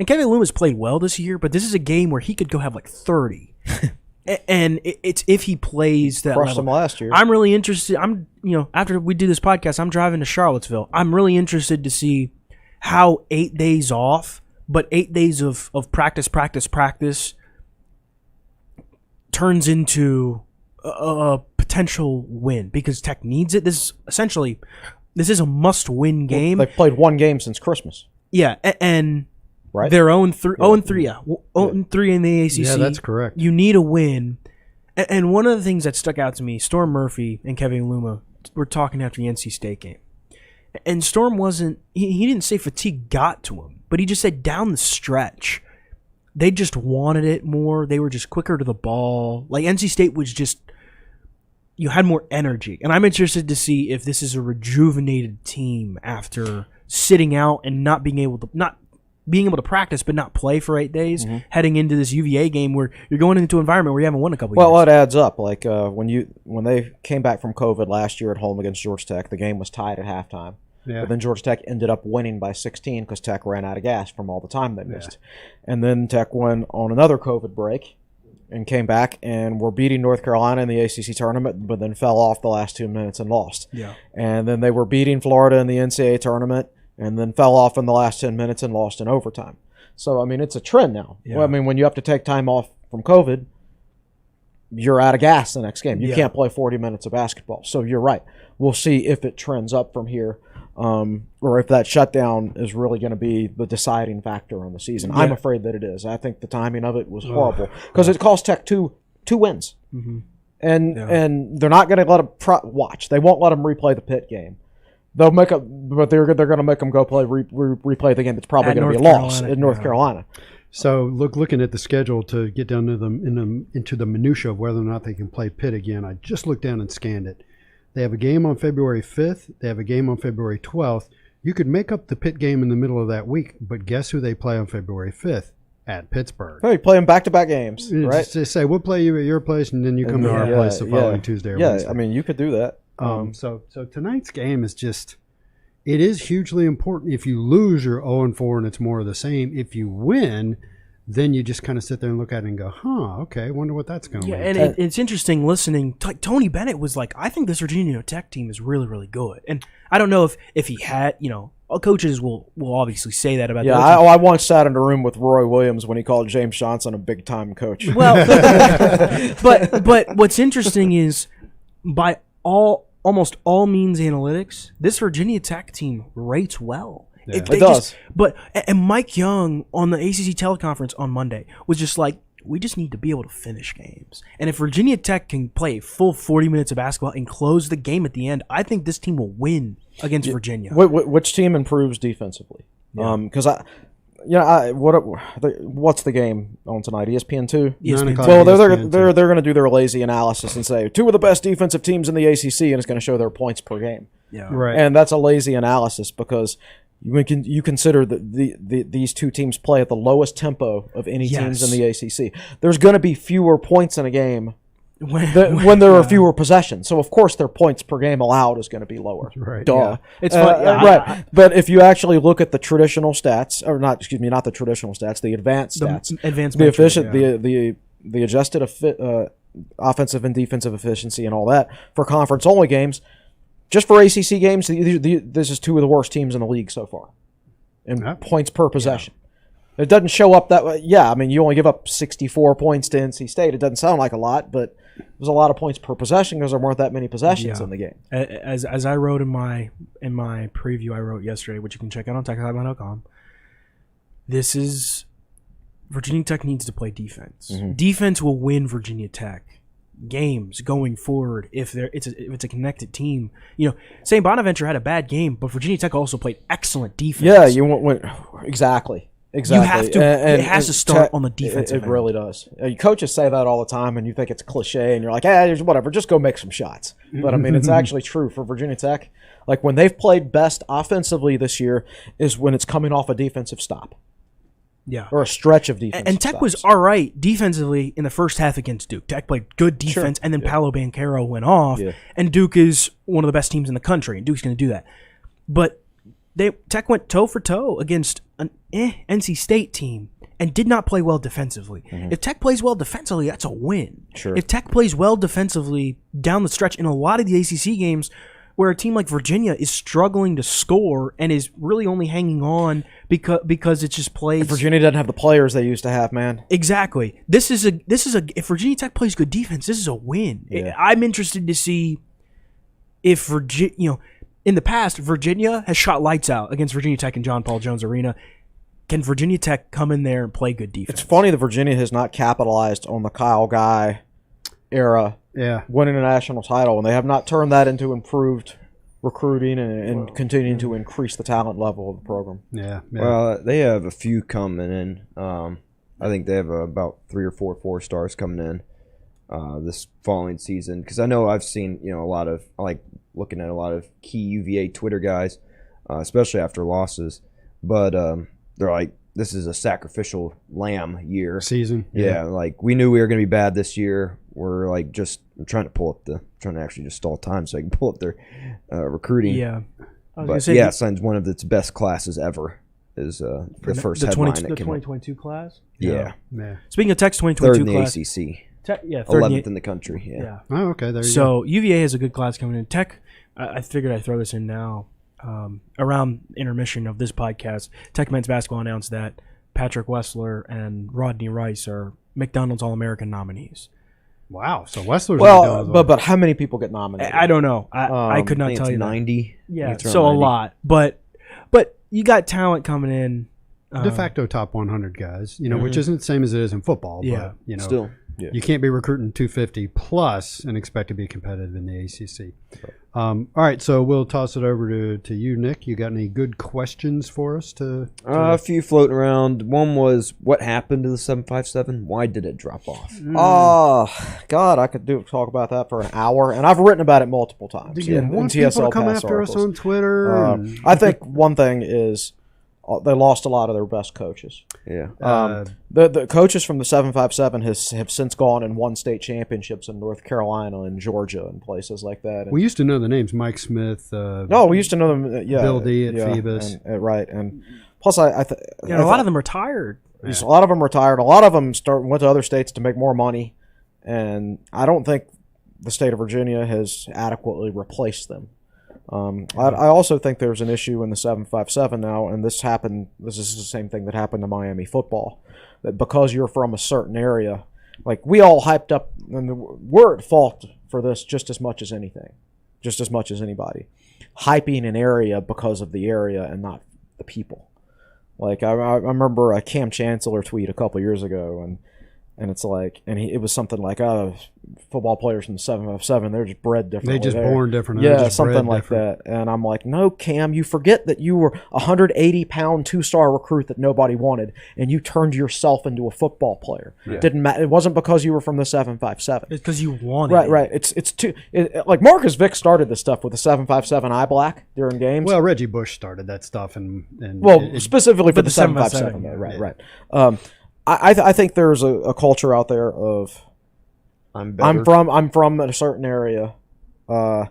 Kevin Luma's played well this year, but this is a game where he could go have like 30. And it's if he plays that crushed level. Him last year. I'm really interested. After we do this podcast, I'm driving to Charlottesville. I'm really interested to see how 8 days off, but 8 days of practice turns into a potential win because Tech needs it. This is a must-win game. They've played 1 game since Christmas. Yeah, and right? They're 0-3, yeah. 0-3 in the ACC. Yeah, that's correct. You need a win. And one of the things that stuck out to me, Storm Murphy and Kevin Luma were talking after the NC State game. And Storm he didn't say fatigue got to him, but he just said down the stretch, they just wanted it more. They were just quicker to the ball. Like NC State was just, you had more energy. And I'm interested to see if this is a rejuvenated team after sitting out and not being able to practice but not play for 8 days, heading into this UVA game where you're going into an environment where you haven't won a couple years. Well, it adds up. Like when they came back from COVID last year at home against Georgia Tech, the game was tied at halftime. Yeah. But then Georgia Tech ended up winning by 16 because Tech ran out of gas from all the time they missed. Yeah. And then Tech went on another COVID break and came back and were beating North Carolina in the ACC tournament, but then fell off the last 2 minutes and lost. Yeah. And then they were beating Florida in the NCAA tournament and then fell off in the last 10 minutes and lost in overtime. So, I mean, it's a trend now. Yeah. Well, I mean, when you have to take time off from COVID, you're out of gas the next game. You can't play 40 minutes of basketball. So you're right. We'll see if it trends up from here. or if that shutdown is really going to be the deciding factor on the season. I'm afraid that it is. I think the timing of it was horrible because it cost Tech two wins. Mm-hmm. And they're not going to let them watch. They won't let them replay the Pitt game. They'll make but they're going to make them go replay the game that's probably going to be a loss in North Carolina. So looking at the schedule to get down to into the minutia of whether or not they can play Pitt again, I just looked down and scanned it. They have a game on February 5th. They have a game on February 12th. You could make up the Pitt game in the middle of that week, but guess who they play on February 5th? At Pittsburgh. Hey, play them back-to-back games, right? Just say, we'll play you at your place, and then you come to our place the following Tuesday or Wednesday. I mean, you could do that. So tonight's game is just, it is hugely important. If you lose, you're 0-4, and it's more of the same. If you win, then you just kind of sit there and look at it and go, okay, wonder what that's going to be. And it's interesting listening. Tony Bennett was like, I think this Virginia Tech team is really, really good. And I don't know if he had, coaches will obviously say that about. I once sat in a room with Roy Williams when he called James Johnson a big time coach. Well, but what's interesting is by almost all means analytics, this Virginia Tech team rates well. Yeah. It does. And Mike Young on the ACC teleconference on Monday was just like, we just need to be able to finish games. And if Virginia Tech can play a full 40 minutes of basketball and close the game at the end, I think this team will win against Virginia. Which team improves defensively? Because what's the game on tonight? ESPN2. Well, they're going to do their lazy analysis and say 2 of the best defensive teams in the ACC, and it's going to show their points per game. Yeah, right. And that's a lazy analysis because you consider that these two teams play at the lowest tempo of any teams in the ACC. There's going to be fewer points in a game when there are fewer possessions. So, of course, their points per game allowed is going to be lower. Right. Duh. Yeah. It's fun. Right. But if you actually look at the traditional stats, or not the traditional stats, the advanced stats, the adjusted offensive and defensive efficiency and all that for conference-only games, just for ACC games, this is 2 of the worst teams in the league so far in points per possession. It doesn't show up that way. Yeah, I mean, you only give up 64 points to NC State. It doesn't sound like a lot, but there's a lot of points per possession because there weren't that many possessions in the game. As I wrote in my preview I wrote yesterday, which you can check out on TechHighline.com, this is Virginia Tech needs to play defense. Mm-hmm. Defense will win Virginia Tech games going forward if it's a connected team. St. Bonaventure had a bad game, but Virginia Tech also played excellent defense. Yeah, you want exactly. You have to. It has to start on the defensive. It really does. Coaches say that all the time, and you think it's a cliche, and you're like, whatever, just go make some shots. But I mean, it's actually true for Virginia Tech. Like when they've played best offensively this year is when it's coming off a defensive stop. Yeah. Or a stretch of defense. And Tech was all right defensively in the first half against Duke. Tech played good defense, and then Paolo Banchero went off, and Duke is one of the best teams in the country, and Duke's going to do that. But Tech went toe-for-toe against an NC State team and did not play well defensively. Mm-hmm. If Tech plays well defensively, that's a win. Sure. If Tech plays well defensively down the stretch in a lot of the ACC games where a team like Virginia is struggling to score and is really only hanging on because it's just played. Virginia doesn't have the players they used to have, man. Exactly. This is a if Virginia Tech plays good defense, this is a win. Yeah. I'm interested to see if Virginia, in the past, Virginia has shot lights out against Virginia Tech in John Paul Jones Arena. Can Virginia Tech come in there and play good defense? It's funny that Virginia has not capitalized on the Kyle Guy era. Yeah, winning a national title, and they have not turned that into improved recruiting and continuing to increase the talent level of the program. Yeah. Well, they have a few coming in. I think they have about 3 or 4 4-stars coming in this following season. Because I know I've seen a lot of looking at a lot of key UVA Twitter guys, especially after losses. But they're like, this is a sacrificial lamb year season. Yeah, like we knew we were going to be bad this year. We're like I'm trying to actually just stall time so I can pull up their recruiting. Yeah, signs one of its best classes ever is the first headline that came 2022 class. Yeah. Speaking of Tech's 2022 third in class, the ACC. third 11th in the country. Yeah. Oh, okay. There you go. So UVA has a good class coming in. Tech, I figured I'd throw this in now. Around intermission of this podcast, Tech men's basketball announced that Patrick Wessler and Rodney Rice are McDonald's All-American nominees. Wow. So Wessler's well, but how many people get nominated? I don't know. I could not tell you 90. Yeah, so 90. A lot. But you got talent coming in. De facto top 100 guys, which isn't the same as it is in football. Yeah. But, still. Yeah. You can't be recruiting 250 plus and expect to be competitive in the ACC. All right, so we'll toss it over to you, Nick. You got any good questions for us? A few floating around. One was, what happened to the 757? Why did it drop off? God, I could talk about that for an hour, and I've written about it multiple times. Do you want people to come after us on Twitter? I think one thing is they lost a lot of their best coaches. Yeah. The coaches from the 757 have since gone and won state championships in North Carolina and Georgia and places like that. And we used to know the names Mike Smith. we used to know them. Bill D at Phoebus. Right. And plus, a lot of them retired. Yeah. A lot of them retired. A lot of them went to other states to make more money. And I don't think the state of Virginia has adequately replaced them. I also think there's an issue in the 757 now, and this is the same thing that happened to Miami football, that because you're from a certain area, like we all hyped up, and we're at fault for this just as much as anything, just as much as anybody, hyping an area because of the area and not the people. Like I remember a Cam Chancellor tweet a couple years ago, and it's like, it was something like, football players from the 757, they're just bred differently. They just born different. Yeah, something like that. And I'm like, no, Cam, you forget that you were a 180-pound 2-star recruit that nobody wanted, and you turned yourself into a football player. Yeah. Didn't matter. It wasn't because you were from the 757. It's because you wanted. Right. It's too like Marcus Vick started this stuff with the 757 eye black during games. Well, Reggie Bush started that stuff, and specifically for the 757. Yeah. Right. I think there's a culture out there of I'm from a certain area, so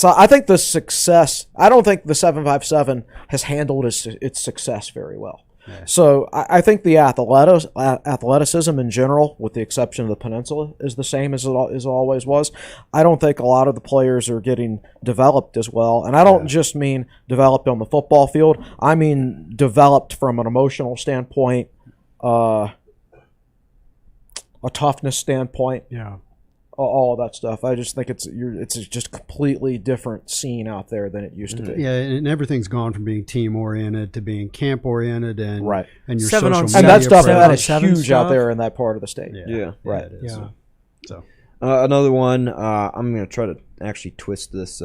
I think the success. I don't think the 757 has handled its success very well. Yeah. So I think the athleticism in general, with the exception of the Peninsula, is the same as it always was. I don't think a lot of the players are getting developed as well, and I don't just mean developed on the football field. I mean developed from an emotional standpoint. A toughness standpoint, all of that stuff. I just think it's just a completely different scene out there than it used to be. Yeah, and everything's gone from being team oriented to being camp oriented, and right. And your social media and that stuff presence. that is huge out there in that part of the state. Yeah. Right. Yeah, it is. So another one. I'm going to try to actually twist this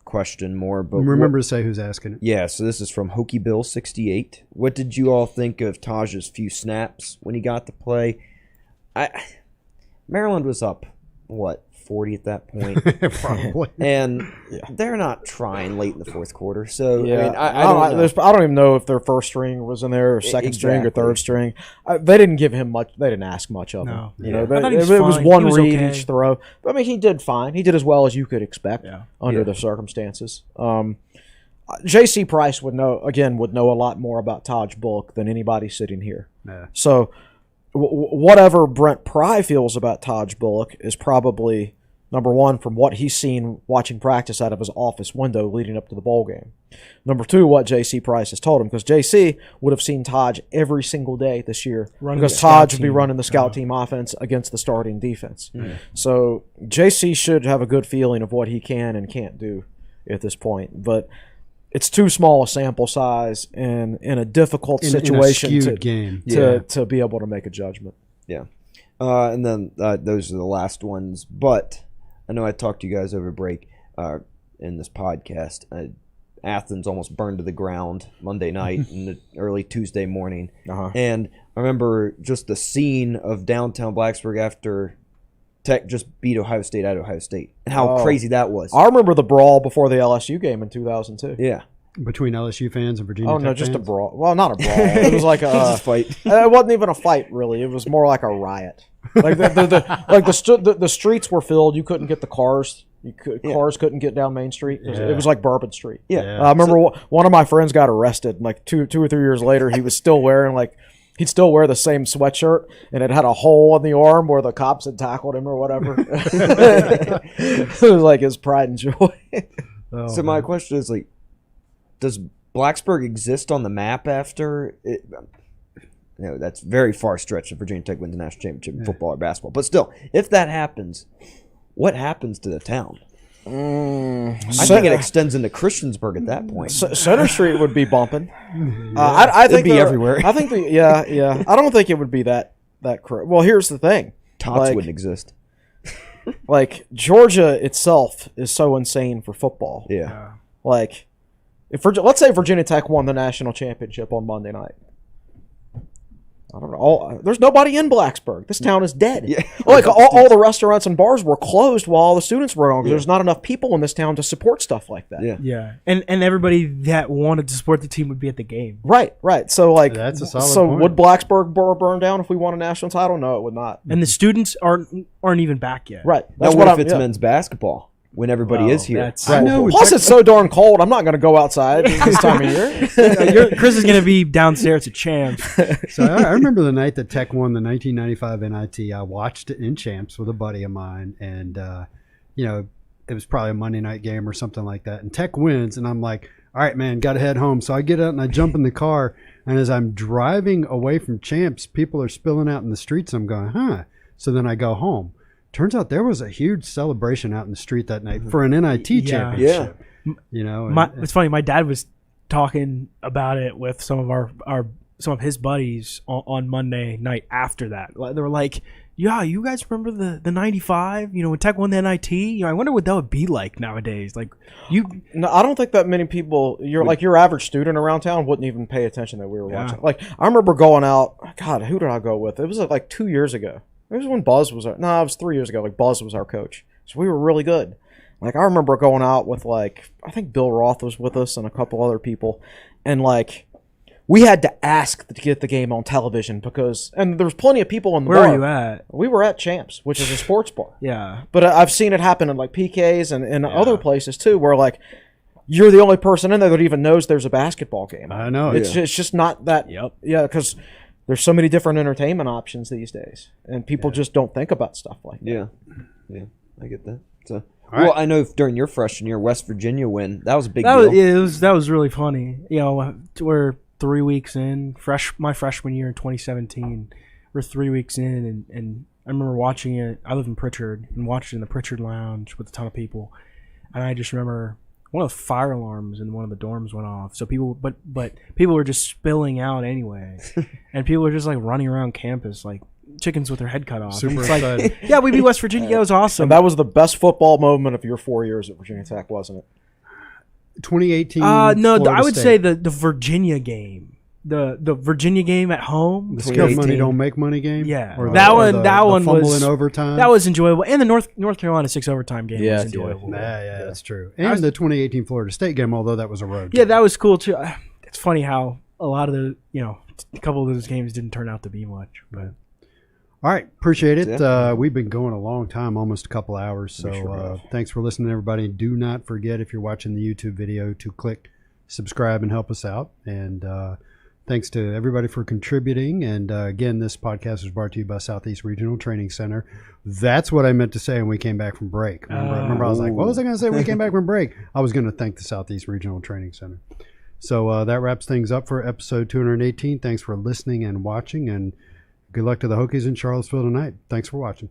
question more, but remember to say who's asking it. Yeah, so this is from Hokey Bill 68. What did you all think of Taj's few snaps when he got to play? Maryland was up 40 at that point, probably, and they're not trying late in the fourth quarter. So I don't even know if their first string was in there, or second string, or third string. They didn't give him much. They didn't ask much of him. It was one read each throw. But I mean, he did fine. He did as well as you could expect under the circumstances. J.C. Price would know a lot more about Taj Bullock than anybody sitting here. Yeah. So whatever Brent Pry feels about Taj Bullock is probably, number one, from what he's seen watching practice out of his office window leading up to the bowl game. Number two, what J.C. Price has told him, because J.C. would have seen Taj every single day this year, because Taj would be running the scout team offense against the starting defense. Mm. So J.C. should have a good feeling of what he can and can't do at this point. But it's too small a sample size and in a difficult situation to be able to make a judgment. Yeah. And then those are the last ones. But I know I talked to you guys over break in this podcast. Athens almost burned to the ground Monday night and the early Tuesday morning. Uh-huh. And I remember just the scene of downtown Blacksburg after Tech just beat Ohio State at Ohio State, and how crazy that was. I remember the brawl before the LSU game in 2002. Yeah. Between LSU fans and Virginia Tech just fans? a brawl. Well, not a brawl. It was like a fight. It wasn't even a fight, really. It was more like a riot. Like the streets were filled. You couldn't get the cars. Cars couldn't get down Main Street. It was like Bourbon Street. Yeah. I remember one of my friends got arrested. And like two or 3 years later, he was still wearing he'd still wear the same sweatshirt, and it had a hole in the arm where the cops had tackled him or whatever. It was like his pride and joy. So my question is, does Blacksburg exist on the map after it? that's very far stretch if Virginia Tech wins the national championship in football or basketball. But still, if that happens, what happens to the town? I think it extends into Christiansburg at that point. Center Street would be bumping. I think it'd be everywhere. I think I don't think it would be that well, here's the thing. Tots wouldn't exist. Like Georgia itself is so insane for football. Yeah. Like let's say Virginia Tech won the national championship on Monday night. I don't know. There's nobody in Blacksburg. This town is dead. Yeah. Like all the restaurants and bars were closed while all the students were on because there's not enough people in this town to support stuff like that. Yeah. And everybody that wanted to support the team would be at the game. Right. So like, that's a solid point. Would Blacksburg burn down if we won a national title? No, it would not. And the students aren't even back yet. Right. That's what if it's men's basketball when everybody is here. I know. Plus, it's so darn cold. I'm not going to go outside this time of year. Chris is going to be downstairs at Champs. So I remember the night that Tech won the 1995 NIT. I watched it in Champs with a buddy of mine, and it was probably a Monday night game or something like that. And Tech wins, and I'm like, all right, man, got to head home. So I get out and I jump in the car, and as I'm driving away from Champs, people are spilling out in the streets. I'm going, huh? So then I go home. Turns out there was a huge celebration out in the street that night for an NIT championship. Yeah. It's funny. My dad was talking about it with some of his buddies on Monday night after that. They were like, "Yeah, you guys remember the '95? When Tech won the NIT. I wonder what that would be like nowadays. Like No, I don't think that many people. Your average student around town wouldn't even pay attention that we were watching. Like I remember going out. God, who did I go with? It was like 2 years ago. It was when Buzz was it was 3 years ago. Like Buzz was our coach, so we were really good. Like I remember going out with I think Bill Roth was with us and a couple other people, and we had to ask to get the game on television and there was plenty of people in the bar. Where were you at? We were at Champs, which is a sports bar. Yeah, but I've seen it happen in PKs and other places too, where you're the only person in there that even knows there's a basketball game. I know. It's just not that. Yep. Yeah, because there's so many different entertainment options these days, and people just don't think about stuff like that. Yeah, I get that. So, well, I know during your freshman year, West Virginia win, that was a big deal. That was really funny. We're 3 weeks in, my freshman year in 2017. We're 3 weeks in, and I remember watching it. I live in Pritchard, and watched it in the Pritchard Lounge with a ton of people, and I just remember one of the fire alarms in one of the dorms went off. So people were just spilling out anyway, and people were just running around campus like chickens with their head cut off. Super excited. Yeah, we beat West Virginia. It was awesome. And that was the best football moment of your 4 years at Virginia Tech, wasn't it? 2018. No, Florida I would State. say the Virginia game. The Virginia game at home. The Skip Money Don't Make Money game? Yeah. Or that the one fumble was in overtime? That was enjoyable. And the North Carolina 6 overtime game was enjoyable. Yeah, that's true. And the 2018 Florida State game, although that was a road game. Yeah, that was cool too. It's funny how a lot of a couple of those games didn't turn out to be much. But all right, appreciate it. We've been going a long time, almost a couple hours. So thanks for listening, everybody. Do not forget, if you're watching the YouTube video, to click subscribe and help us out. And thanks to everybody for contributing. And again, this podcast is brought to you by Southeast Regional Training Center. That's what I meant to say when we came back from break. Remember I was like, what was I going to say when we came back from break? I was going to thank the Southeast Regional Training Center. So that wraps things up for episode 218. Thanks for listening and watching, and good luck to the Hokies in Charlottesville tonight. Thanks for watching.